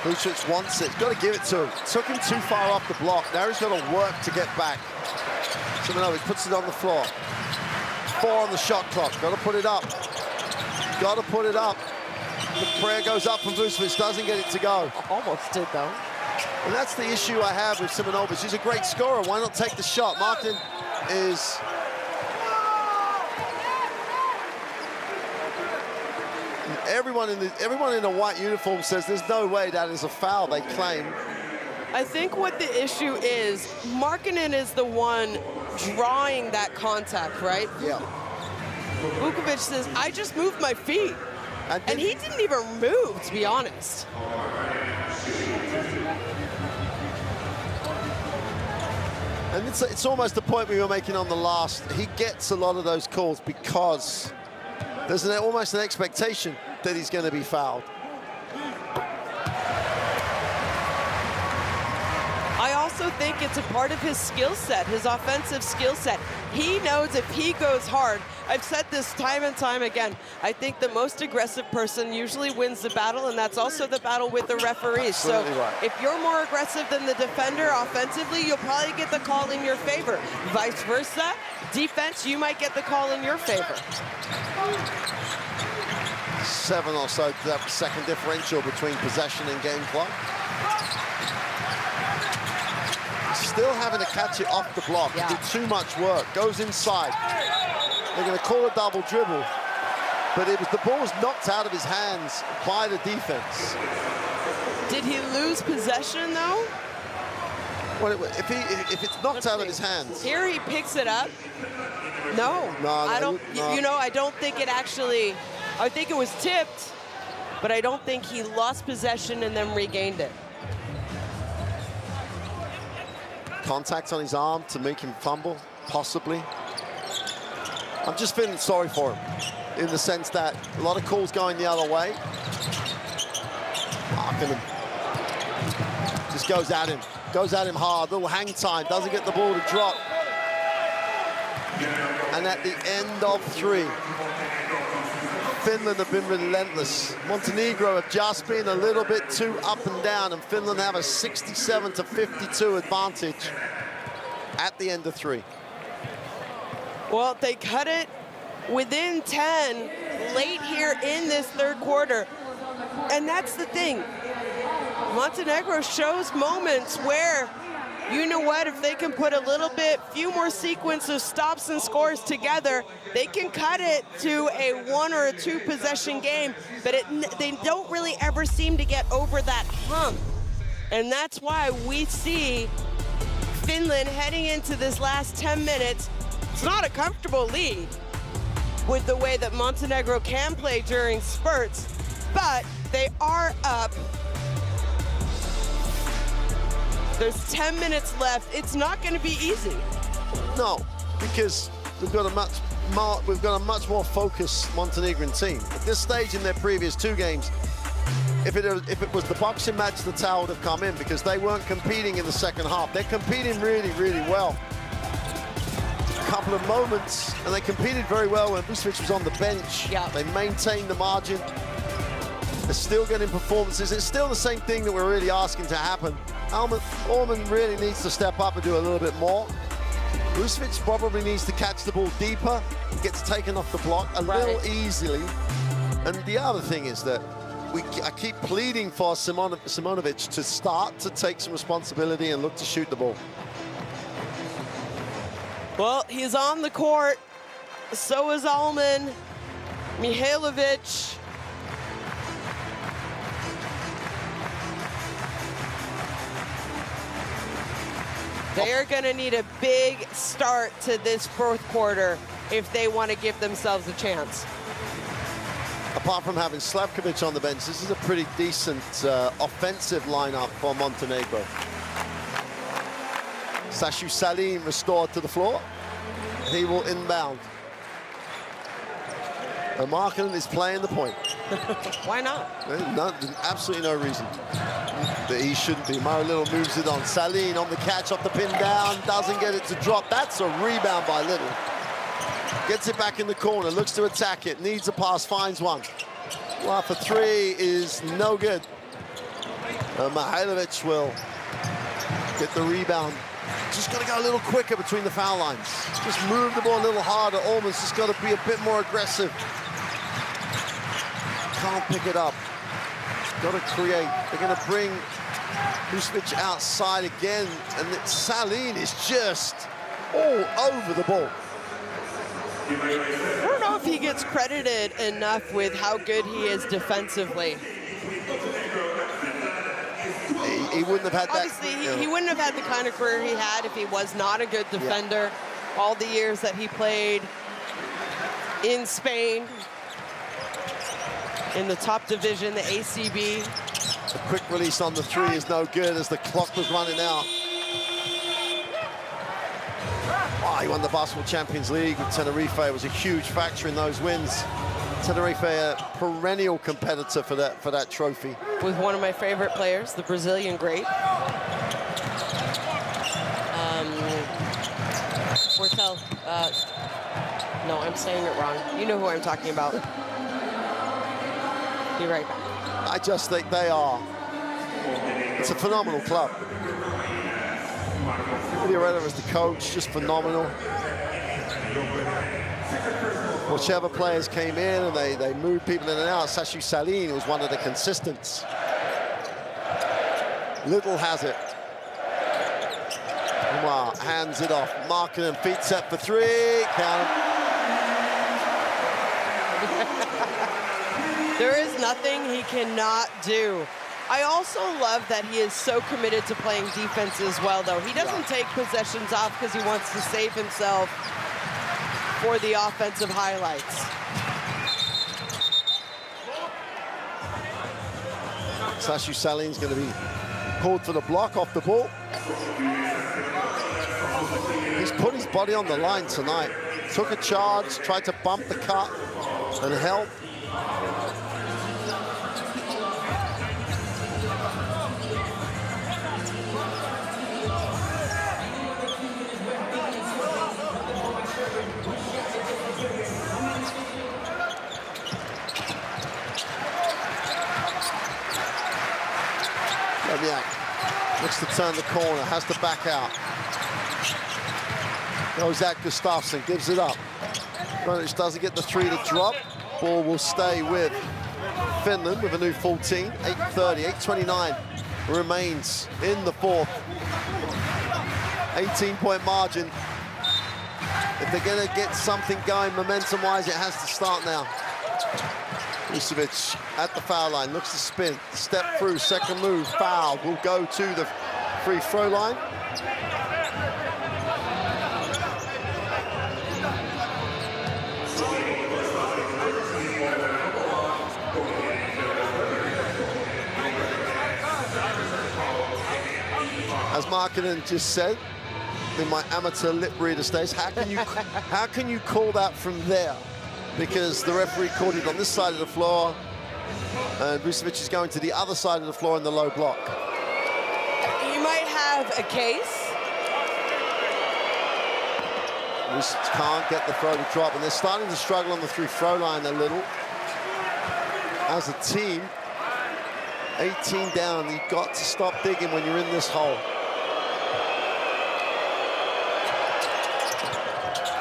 Vucevic wants it, got to give it to him. Took him too far off the block. Now he's got to work to get back. Jovanovic puts it on the floor. 4 on the shot clock, got to put it up. Got to put it up. The prayer goes up from Vucevic, doesn't get it to go. Almost did, though. And that's the issue I have with Simonovic. He's a great scorer. Why not take the shot? Markkanen is... Everyone in the white uniform says there's no way that is a foul, they claim. I think what the issue is, Markkanen is the one drawing that contact, right? Yeah. Vukovic says, I just moved my feet. And he didn't even move, to be honest. And it's almost the point we were making on the last. He gets a lot of those calls because there's almost an expectation that he's going to be fouled. I also think it's a part of his skill set, his offensive skill set. He knows if he goes hard, I've said this time and time again, I think the most aggressive person usually wins the battle, and that's also the battle with the referees. Absolutely so right. if you're more aggressive than the defender offensively, you'll probably get the call in your favor. Vice versa, defense, you might get the call in your favor. 7 or so to that second differential between possession and game clock. Still having to catch it off the block. Yeah. Did too much work. Goes inside. They're going to call a double dribble, but the ball was knocked out of his hands by the defense. Did he lose possession though? Well, if it's knocked out of his hands. Here he picks it up. No, I don't. You know, I don't think it actually. I think it was tipped, but I don't think he lost possession and then regained it. Contact on his arm to make him fumble, possibly. I'm just feeling sorry for him in the sense that a lot of calls going the other way. Marking him. Just goes at him hard, little hang time, doesn't get the ball to drop. And at the end of 3, Finland have been relentless. Montenegro have just been a little bit too up and down, and Finland have a 67-52 advantage at the end of 3. Well, they cut it within 10 late here in this third quarter. And that's the thing. Montenegro shows moments where, you know what, if they can put a few more sequence of stops and scores together, they can cut it to a 1 or a 2 possession game, but they don't really ever seem to get over that hump. And that's why we see Finland heading into this last 10 minutes. It's not a comfortable lead with the way that Montenegro can play during spurts, but they are up. There's 10 minutes left. It's not going to be easy. No, because we've got a much more focused Montenegrin team. At this stage in their previous 2 games, if it was the boxing match, the towel would have come in because they weren't competing in the second half. They're competing really, really well. A couple of moments, and they competed very well when Vucevic was on the bench. Yeah. They maintained the margin. They're still getting performances. It's still the same thing that we're really asking to happen. Orman really needs to step up and do a little bit more. Vucevic probably needs to catch the ball deeper. Gets taken off the block a little easily. And the other thing is that I keep pleading for Simonovic to start to take some responsibility and look to shoot the ball. Well, he's on the court. So is Allman, Mihailovic. They are going to need a big start to this fourth quarter if they want to give themselves a chance. Apart from having Slavkovic on the bench, this is a pretty decent offensive lineup for Montenegro. Sashu Salin restored to the floor. He will inbound. And Markkanen is playing the point. Why not? Absolutely no reason that he shouldn't be. Mo Little moves it on. Salin on the catch, off the pin down, doesn't get it to drop. That's a rebound by Little. Gets it back in the corner, looks to attack it, needs a pass, finds one. Well, for 3 is no good. Mihailovic will get the rebound. Just got to go a little quicker between the foul lines. Just move the ball a little harder. Almost just got to be a bit more aggressive. Can't pick it up. Got to create. They're going to bring Vucevic outside again, and Salin is just all over the ball. I don't know if he gets credited enough with how good he is defensively. He wouldn't have had that. Obviously, he wouldn't have had the kind of career he had if he was not a good defender. All the years that he played in Spain. in the top division, the ACB. The quick release on the three is no good as the clock was running out. Oh, he won the Basketball Champions League with Tenerife. It was a huge factor in those wins. Tenerife, a perennial competitor for that trophy. With one of my favorite players, the Brazilian great. Fortel. No, I'm saying it wrong. You know who I'm talking about. Be right back. I just think they are. It's a phenomenal club. Villarreal as the coach, just phenomenal. Whichever players came in and they moved people in and out. Sashu Salin was one of the consistents. Little has it. Wow, hands it off. Markkanen, feet set for three. Count. There is nothing he cannot do. I also love that he is so committed to playing defense as well, though. He doesn't take possessions off because he wants to save himself for the offensive highlights. Sashu Salin's going to be called for the block off the ball. He's put his body on the line tonight. Took a charge, tried to bump the cut and help. Looks to turn the corner, has to back out. Goes at Gustafsson, gives it up. Granic doesn't get the three to drop. Ball will stay with Finland with a new full team. 8:30, 8:29 remains in the fourth. 18-point margin. If they're going to get something going momentum-wise, it has to start now. Vucevic at the foul line, looks to spin, step through, second move, foul, will go to the free throw line. As Markkanen just said, in my amateur lip reader days, how can you call that from there? Because the referee called it on this side of the floor, and Vucevic is going to the other side of the floor in the low block. You might have a case. Vucevic can't get the throw to drop, and they're starting to struggle on the throw line a little. As a team, 18 down, you've got to stop digging when you're in this hole.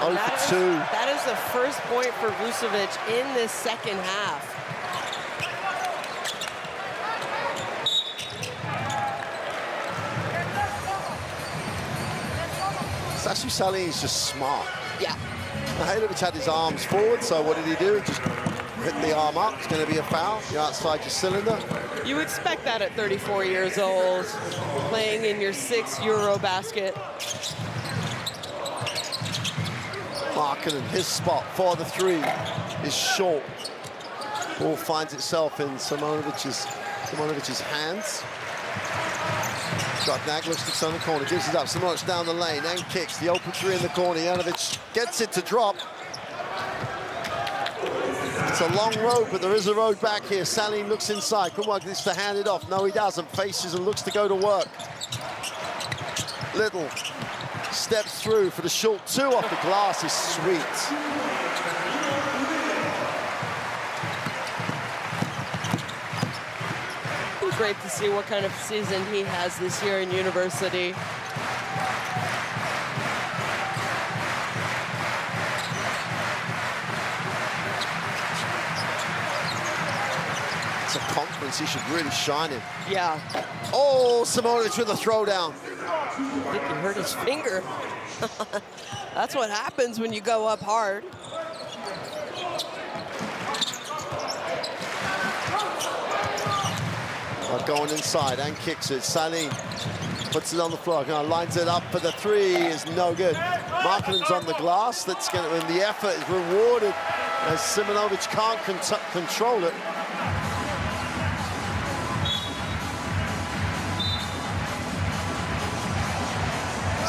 That is the first point for Vucevic in this second half. Sashu Salin is just smart. Yeah. Mihailovic had his arms forward, so what did he do? Just hit the arm up. It's going to be a foul. You're outside your cylinder. You expect that at 34 years old, playing in your 6th EuroBasket. Markkanen, his spot for the three is short. Ball finds itself in Simonovic's hands. Nag looks to turn the corner, gives it up. Simonovic down the lane and kicks. The open three in the corner. Janovic gets it to drop. It's a long road, but there is a road back here. Salin looks inside. Kumwag needs to hand it off. No, he doesn't. Faces and looks to go to work. Little steps through for the short two off the glass is sweet. Great to see what kind of season he has this year in university. It's a conference he should really shine in. Yeah. Oh, Simonovic with a throwdown. I think he hurt his finger. That's what happens when you go up hard. Going inside and kicks it. Salin puts it on the floor. Lines it up for the three. Is no good. Markkanen's on the glass. That's going to, and the effort is rewarded as Simonovic can't control it.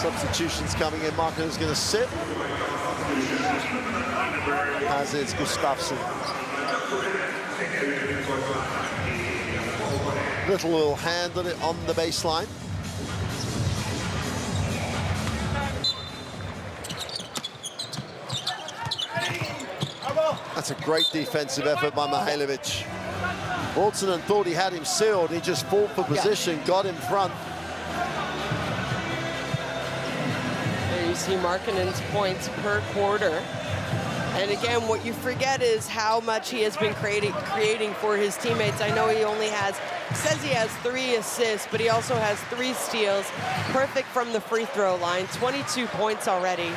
Substitutions coming in. Markkanen going to sit. As is Gustafsson. Little will handle it on the baseline. That's a great defensive effort by Mihailovic. Montenegro thought he had him sealed. He just fought for position, got in front. There you see Markkanen's points per quarter. And again, what you forget is how much he has been creating for his teammates. I know he only says he has 3 assists, but he also has 3 steals. Perfect from the free throw line, 22 points already.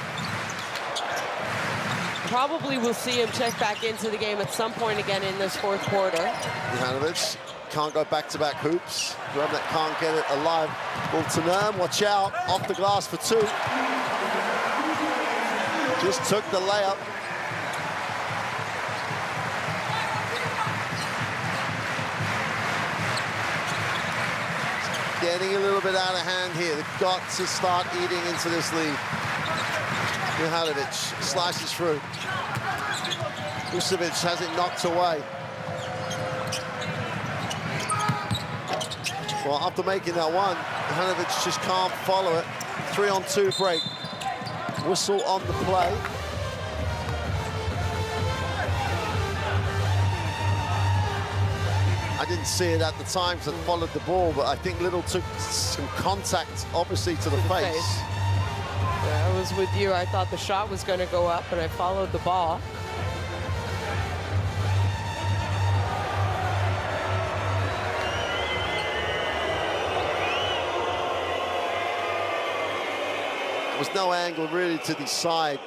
Probably will see him check back into the game at some point again in this 4th quarter. Ivanovic can't go back-to-back hoops. Robnet can't get it alive. Montenegro, watch out, off the glass for 2. Just took the layup. Getting a little bit out of hand here. They've got to start eating into this lead. Mihailovic slices through. Vucevic has it knocked away. Well, after making that one, Mihailovic just can't follow it. 3-on-2 break. Whistle on the play. I didn't see it at the time because I followed the ball, but I think Little took some contact, obviously, to the face. Yeah, I was with you. I thought the shot was going to go up, and I followed the ball. There was no angle really to decide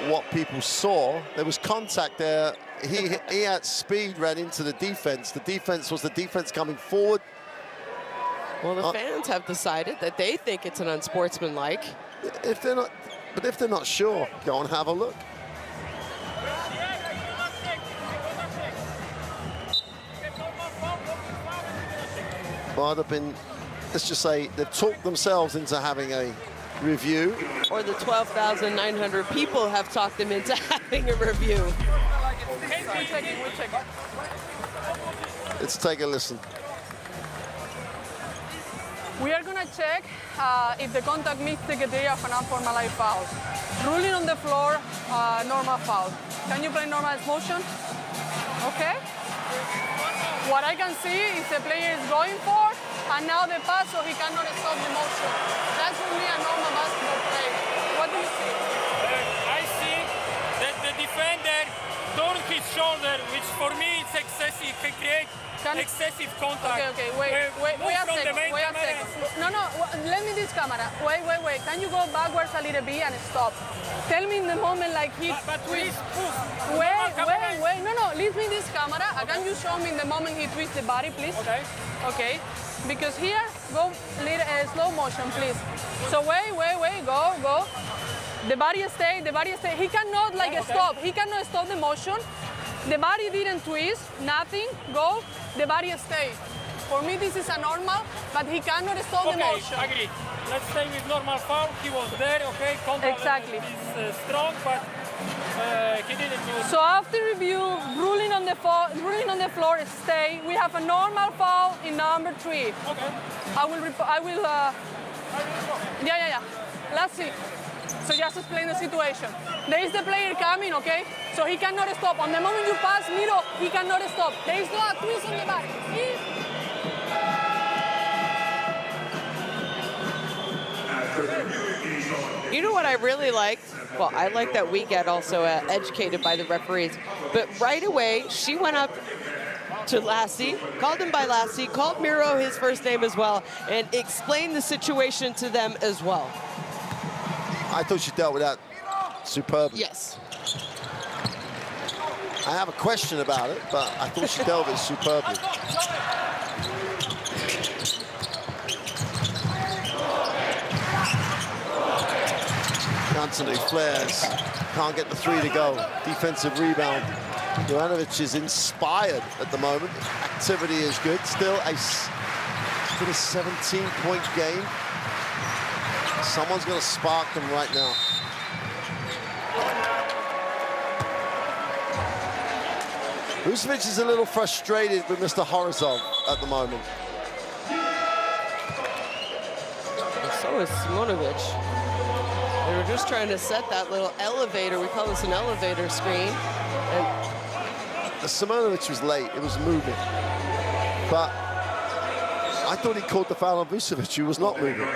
what people saw. There was contact there. He had speed, ran into the defense. The defense was the defense coming forward. Well, the fans have decided that they think it's an unsportsmanlike. If they're not sure, go and have a look. Well, they've been, let's just say, they've talked themselves into having a review. Or the 12,900 people have talked them into having a review. Let's take a listen. We are going to check if the contact meets the criteria of an unformalized foul. Ruling on the floor, normal foul. Can you play normal motion? Okay. What I can see is the player is going for, and now the pass, so he cannot stop the motion. That's for me a normal basketball play. What do you see? I see that the defender turned his shoulder, which for me is excessive. He creates excessive contact. Okay, wait a second. No, let me this camera. Wait. Can you go backwards a little bit and stop? Tell me in the moment like he twists. Wait. No, leave me this camera. Can you show me in the moment he twists the body, please? Okay. Because here, go slow motion, please. So wait, go. The body stay. He cannot stop. He cannot stop the motion. The body didn't twist, nothing, go, the body stay. For me, this is a normal, but he cannot stop the motion. Agree. Let's stay with normal foul. He was there, okay? Contact exactly. Is strong, but he didn't use. So after review, ruling on the floor, stay. We have a normal foul in number 3. Okay. I will. Yeah. Let's see. So just explain the situation. There is the player coming, okay? So he cannot stop. On the moment you pass middle, he cannot stop. There is no twist on the back. You know what I really liked? Well, I like that we get also educated by the referees. But right away, she went up to Lassie, called him by Lassie, called Miro his first name as well, and explained the situation to them as well. I thought she dealt with that superbly. Yes. I have a question about it, but I thought she dealt with it superbly. Anthony flares, can't get the 3 to go. Defensive rebound. Jovanovic is inspired at the moment. Activity is good. Still a 17-point game. Someone's going to spark them right now. Vucevic is a little frustrated with Mr. Horizon at the moment. And so is Simonovic. They were just trying to set that little elevator. We call this an elevator screen. And Simonovic was late. It was moving. But I thought he called the foul on Vucevic. He was not moving.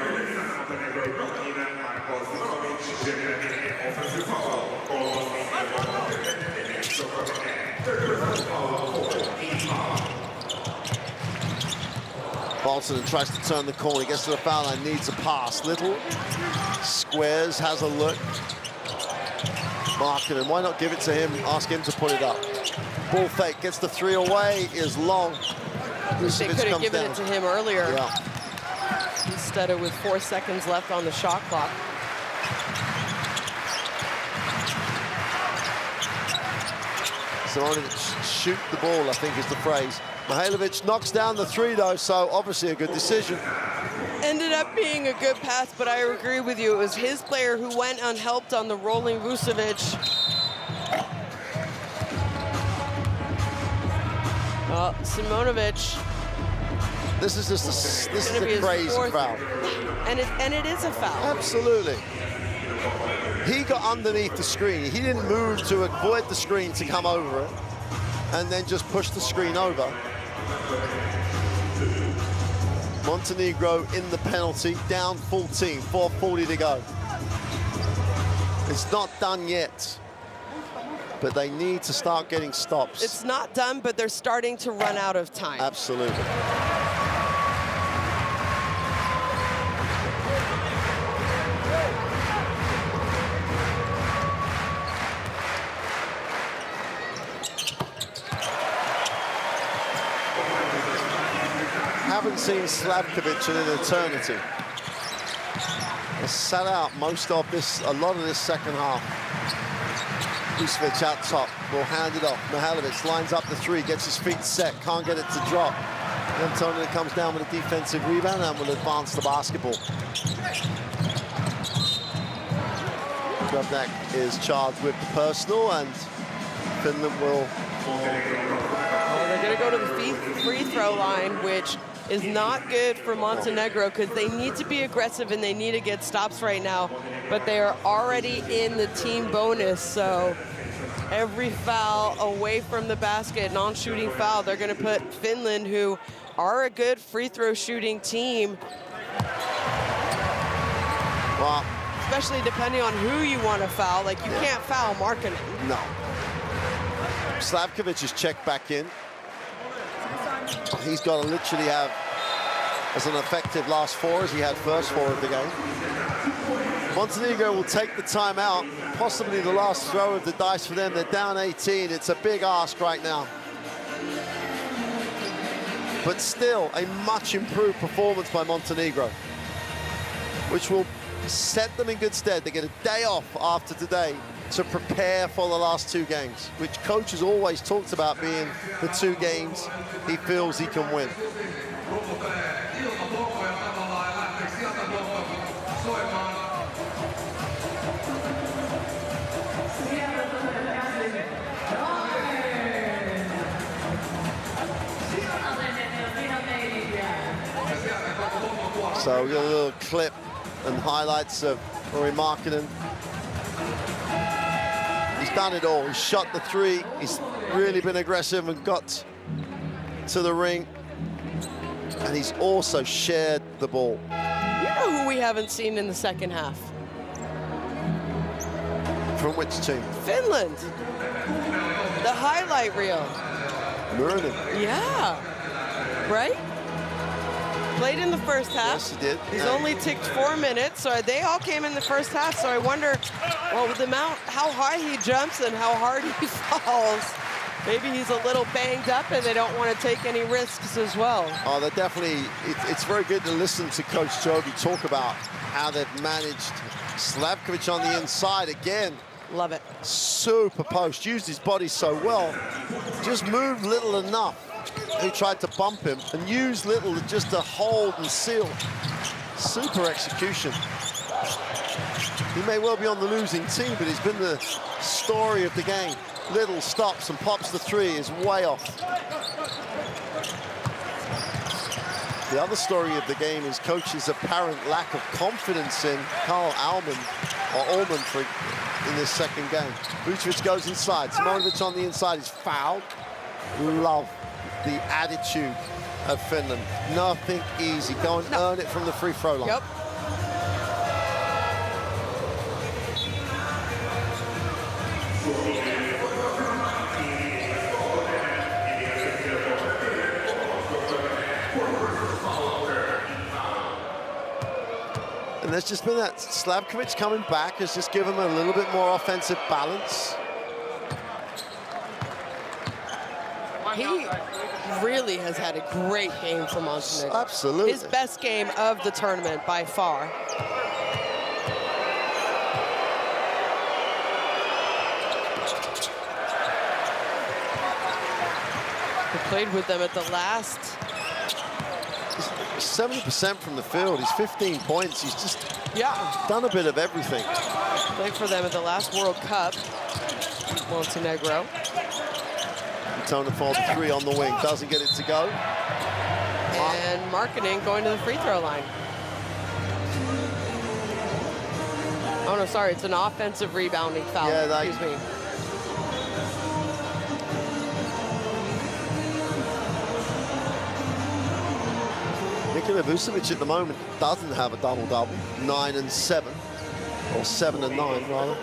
Bolton tries to turn the corner. He gets to the foul line, needs a pass. Little squares, has a look. Markkanen, why not give it to him? Ask him to put it up. Ball fake, gets the three away, is long. They could have given it to him earlier. Yeah. Instead of with 4 seconds left on the shot clock. Simonovic, shoot the ball, I think is the phrase. Mihailovic knocks down the three, though, so obviously a good decision. Ended up being a good pass, but I agree with you. It was his player who went unhelped on the rolling Vucevic. Well, Simonovic. This is just this is a crazy foul. And it is a foul. Absolutely. He got underneath the screen. He didn't move to avoid the screen to come over it, and then just push the screen over. Montenegro in the penalty, down 14, 4:40 to go. It's not done yet, but they need to start getting stops. It's not done, but they're starting to run out of time. Absolutely. Haven't seen Slavkovic in an eternity. Has sat out most of this, a lot of this second half. Vucevic out top, will hand it off. Mihailovic lines up the three, gets his feet set, can't get it to drop. Antonio comes down with a defensive rebound and will advance the basketball. Grubnak is charged with the personal, and Finland will... They're going to go to the free throw line, which is not good for Montenegro because they need to be aggressive and they need to get stops right now. But they are already in the team bonus, so every foul away from the basket, non-shooting foul, they're going to put Finland, who are a good free throw shooting team. Well, especially depending on who you want to foul. Like, you can't foul Markkanen. No. Slavkovic is checked back in. He's got to literally have as an effective last four as he had first four of the game. Montenegro will take the timeout, possibly the last throw of the dice for them. They're down 18. It's a big ask right now. But still, a much improved performance by Montenegro, which will set them in good stead. They get a day off after today to prepare for the last two games, which coach has always talked about being the two games he feels he can win. So we got a little clip and highlights of Rory Markkanen. He's done it all. He's shot the three. He's really been aggressive and got to the ring. And he's also shared the ball. You know who we haven't seen in the second half? From which team? Finland. The highlight reel. Murden. Yeah. Right? Played in the first half. Yes, he did. He's only ticked 4 minutes, so they all came in the first half. So I wonder, well, with the amount, how high he jumps and how hard he falls, maybe he's a little banged up and they don't want to take any risks as well. Oh, they're definitely, it's very good to listen to Coach Jogi talk about how they've managed Slavkovic on the inside again. Love it. Super post, used his body so well. Just moved little enough. He tried to bump him and used little just to hold and seal. Super execution. He may well be on the losing team, but he's been the story of the game. Little stops and pops the three, is way off. The other story of the game is coach's apparent lack of confidence in Karl Allman in this second game. Vucevic goes inside. Simonovic on the inside is fouled. Love the attitude of Finland. Nothing easy. Go and earn it from the free throw line. Yep. And there's just been that Slavkovic coming back has just given him a little bit more offensive balance. He really has had a great game for Montenegro. Absolutely. His best game of the tournament by far. He played with them at the last. 70% from the field. He's 15 points. He's just done a bit of everything. Played for them at the last World Cup. Montenegro. Tona falls three on the wing. Doesn't get it to go. And Markkanen going to the free throw line. Oh, no, sorry. It's an offensive rebounding foul. Yeah, excuse me. Nikola Vucevic at the moment doesn't have a double-double. 9 and 7, or 7 and 9 rather.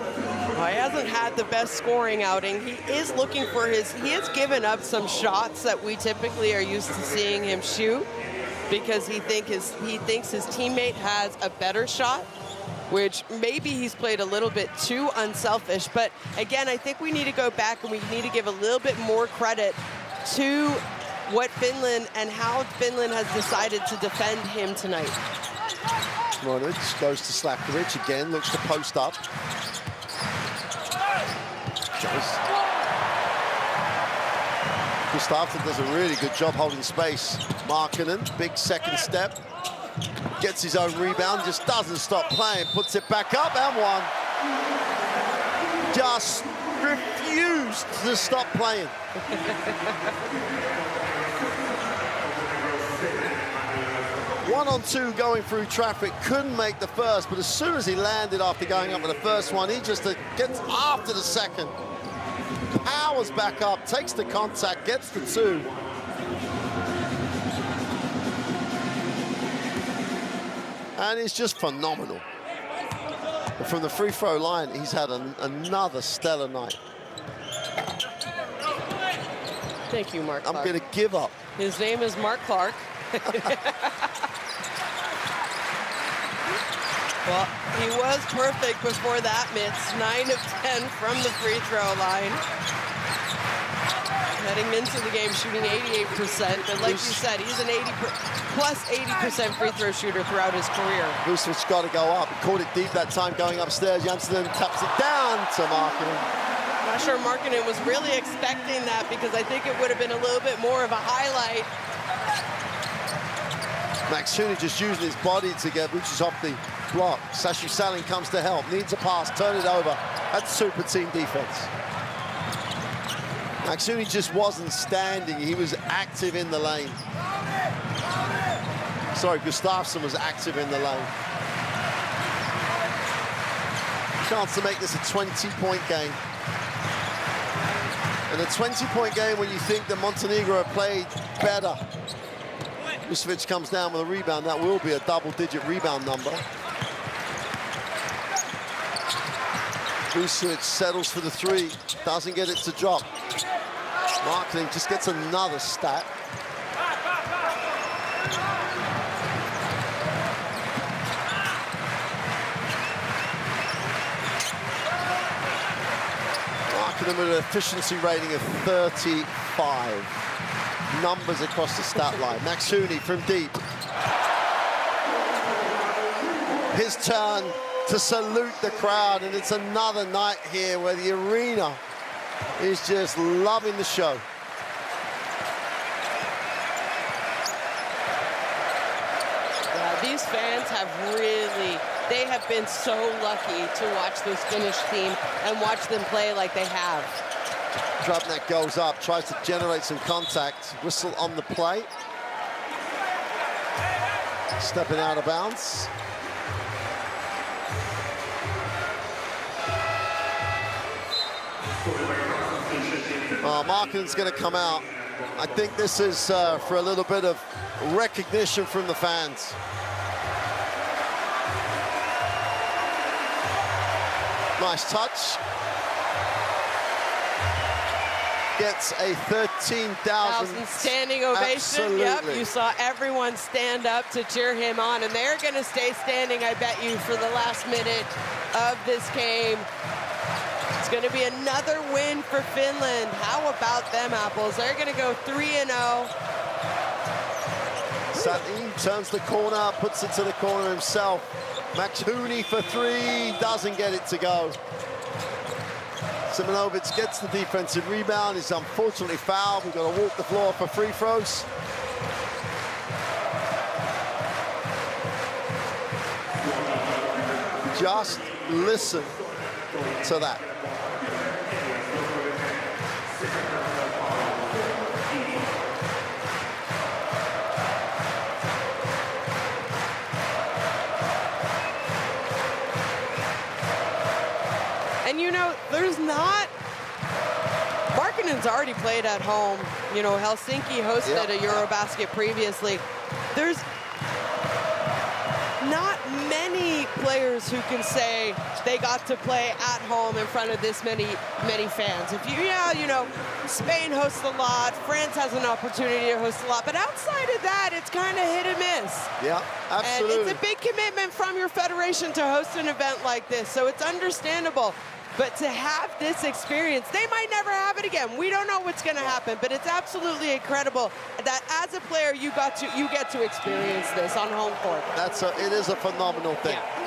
Well, he hasn't had the best scoring outing. He is looking for he has given up some shots that we typically are used to seeing him shoot because he thinks his teammate has a better shot, which maybe he's played a little bit too unselfish. But again, I think we need to go back and we need to give a little bit more credit to what Finland and how Finland has decided to defend him tonight. Simonovic goes to Slavkovic again, looks to post up. Gustafsson does a really good job holding space. Markkanen, big second step. Gets his own rebound, just doesn't stop playing, puts it back up and one. Just refused to stop playing. 1-on-2 going through traffic, couldn't make the first, but as soon as he landed after going up with the first one, he just gets after the second. Powers back up, takes the contact, gets the two. And it's just phenomenal. But from the free throw line, he's had another stellar night. Thank you, Mark Clark. I'm going to give up. His name is Mark Clark. Well, he was perfect before that, Mitz. 9 of 10 from the free throw line. Heading into the game, shooting 88%. But like you said, he's an plus 80% free throw shooter throughout his career. Vucevic got to go up. He caught it deep that time going upstairs. Janssen taps it down to Markkanen. Not sure Markkanen was really expecting that because I think it would have been a little bit more of a highlight. Maxuni just using his body to get Vucevic off the block. Sashu Salin comes to help, needs a pass, turn it over. That's super team defense. Maxuni just wasn't standing, he was active in the lane. Sorry, Gustafsson was active in the lane. Chance to make this a 20-point game. And a 20-point game when you think that Montenegro have played better. Vucevic comes down with a rebound. That will be a double-digit rebound number. Vucevic settles for the three. Doesn't get it to drop. Markkanen just gets another stat. Markkanen with an efficiency rating of 35. Numbers across the stat line. Maxuni from deep. His turn to salute the crowd, and it's another night here where the arena is just loving the show. Yeah, these fans have really They have been so lucky to watch this Finnish team and watch them play like they have. Drobnak goes up, tries to generate some contact. Whistle on the play. Stepping out of bounds. Markkanen's going to come out. I think this is for a little bit of recognition from the fans. Nice touch. Gets a 13,000 standing ovation. Absolutely. Yep, you saw everyone stand up to cheer him on, and they're going to stay standing, I bet you, for the last minute of this game. It's going to be another win for Finland. How about them apples? They're going to go 3-0. Satin turns the corner, puts it to the corner himself. Max Hooney for three, doesn't get it to go. Simonovic gets the defensive rebound, is unfortunately fouled. We've got to walk the floor for free throws. Just listen to that. And you know, there's not, Markkanen's already played at home. You know, Helsinki hosted a EuroBasket previously. There's not many players who can say they got to play at home in front of this many fans. If you, you know, Spain hosts a lot, France has an opportunity to host a lot, but outside of that, it's kind of hit and miss. Yeah, absolutely. And it's a big commitment from your federation to host an event like this, so it's understandable. But to have this experience, they might never have it again. We don't know what's going to happen, but it's absolutely incredible that as a player you get to experience this on home court. It is a phenomenal thing. Yeah.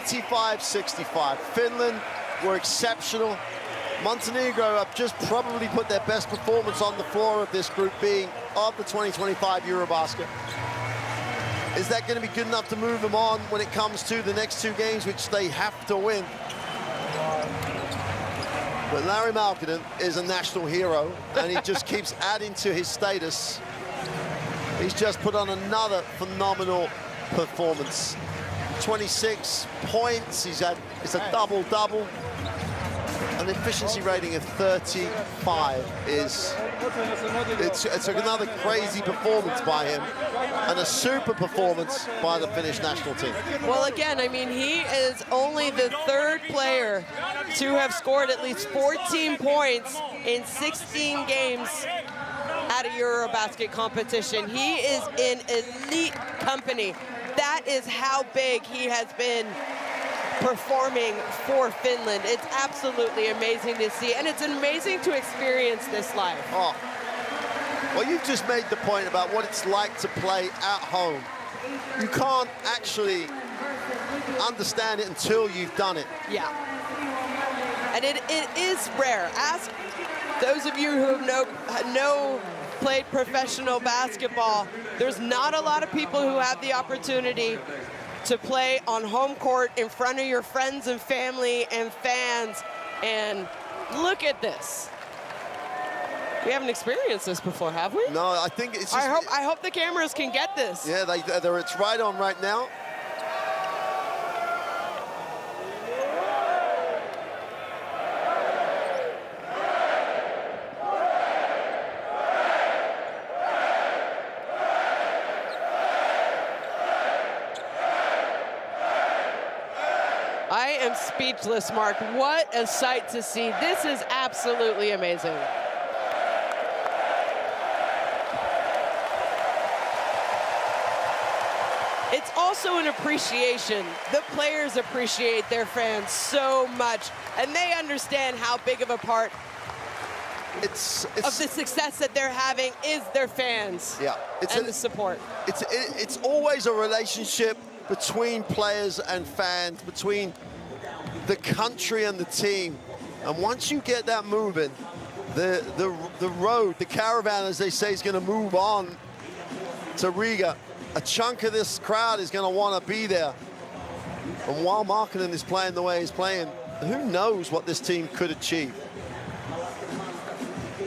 85-65. Finland were exceptional. Montenegro have just probably put their best performance on the floor of this Group B of the 2025 EuroBasket. Is that going to be good enough to move them on when it comes to the next two games, which they have to win? But Larry Markkanen is a national hero, and he just keeps adding to his status. He's just put on another phenomenal performance. 26 points, it's a double-double. An efficiency rating of 35 it's another crazy performance by him, and a super performance by the Finnish national team. Well, again, I mean, he is only the third player to have scored at least 14 points in 16 games at a EuroBasket competition. He is in elite company. That is how big he has been performing for Finland. It's absolutely amazing to see, and it's amazing to experience this live. Oh, well, you've just made the point about what it's like to play at home. You can't actually understand it until you've done it. Yeah, and it is rare. Ask those of you who have played professional basketball. There's not a lot of people who have the opportunity to play on home court in front of your friends and family and fans. And look at this. We haven't experienced this before, have we? No, I think it's just, I hope the cameras can get this. Yeah, it's right on right now. I am speechless, Mark. What a sight to see. This is absolutely amazing. It's also an appreciation. The players appreciate their fans so much, and they understand how big of a part of the success that they're having is their fans. Yeah, and the support. It's always a relationship between players and fans, between the country and the team. And once you get that moving, the road, the caravan, as they say, is going to move on to Riga. a chunk of this crowd is going to want to be there. And while Markkanen is playing the way he's playing, who knows what this team could achieve.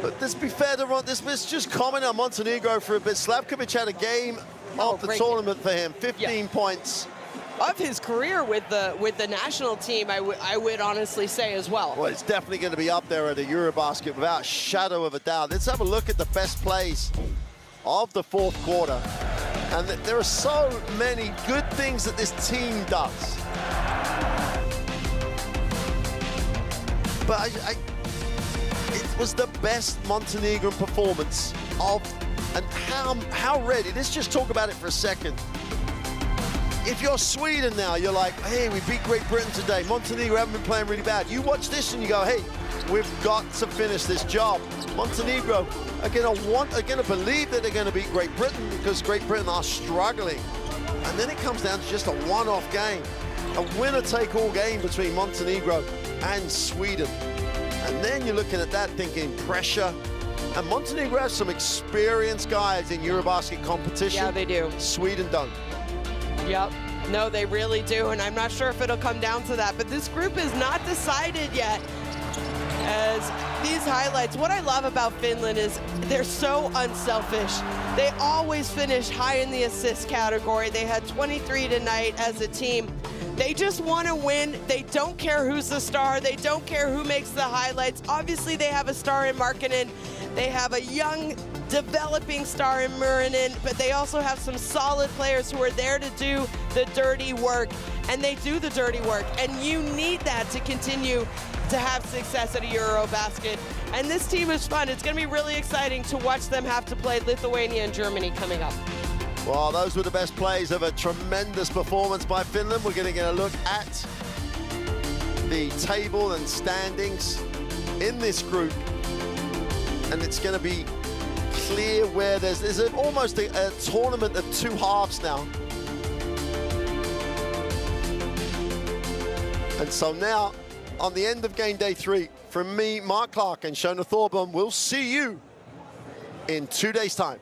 But let's be fair to Ron, let's just comment on Montenegro for a bit. Slavkovic had a game of the tournament for him, 15 points. Of his career with the national team, I would honestly say as well. Well, it's definitely going to be up there at the EuroBasket without a shadow of a doubt. Let's have a look at the best plays of the fourth quarter. And there are so many good things that this team does. But it was the best Montenegrin performance of, and how ready, let's just talk about it for a second. If you're Sweden now, you're like, hey, we beat Great Britain today. Montenegro haven't been playing really bad. You watch this and you go, hey, we've got to finish this job. Montenegro are gonna believe that they're gonna beat Great Britain because Great Britain are struggling. And then it comes down to just a one-off game, a winner-take-all game between Montenegro and Sweden. And then you're looking at that thinking pressure. And Montenegro has some experienced guys in EuroBasket competition. Yeah, they do. Sweden don't. Yep. No, they really do, and I'm not sure if it'll come down to that. But this group is not decided yet. As these highlights, what I love about Finland is they're so unselfish. They always finish high in the assist category. They had 23 tonight as a team. They just want to win. They don't care who's the star. They don't care who makes the highlights. Obviously, they have a star in Markkanen. They have a young, developing star in Murinen, but they also have some solid players who are there to do the dirty work, and they do the dirty work, and you need that to continue to have success at a EuroBasket. And this team is fun. It's going to be really exciting to watch them have to play Lithuania and Germany coming up. Well, those were the best plays of a tremendous performance by Finland. We're going to get a look at the table and standings in this group, and it's going to be clear where there's almost a tournament of two halves now. And so now, on the end of game day 3, from me, Mark Clark, and Shona Thorburn, we'll see you in 2 days' time.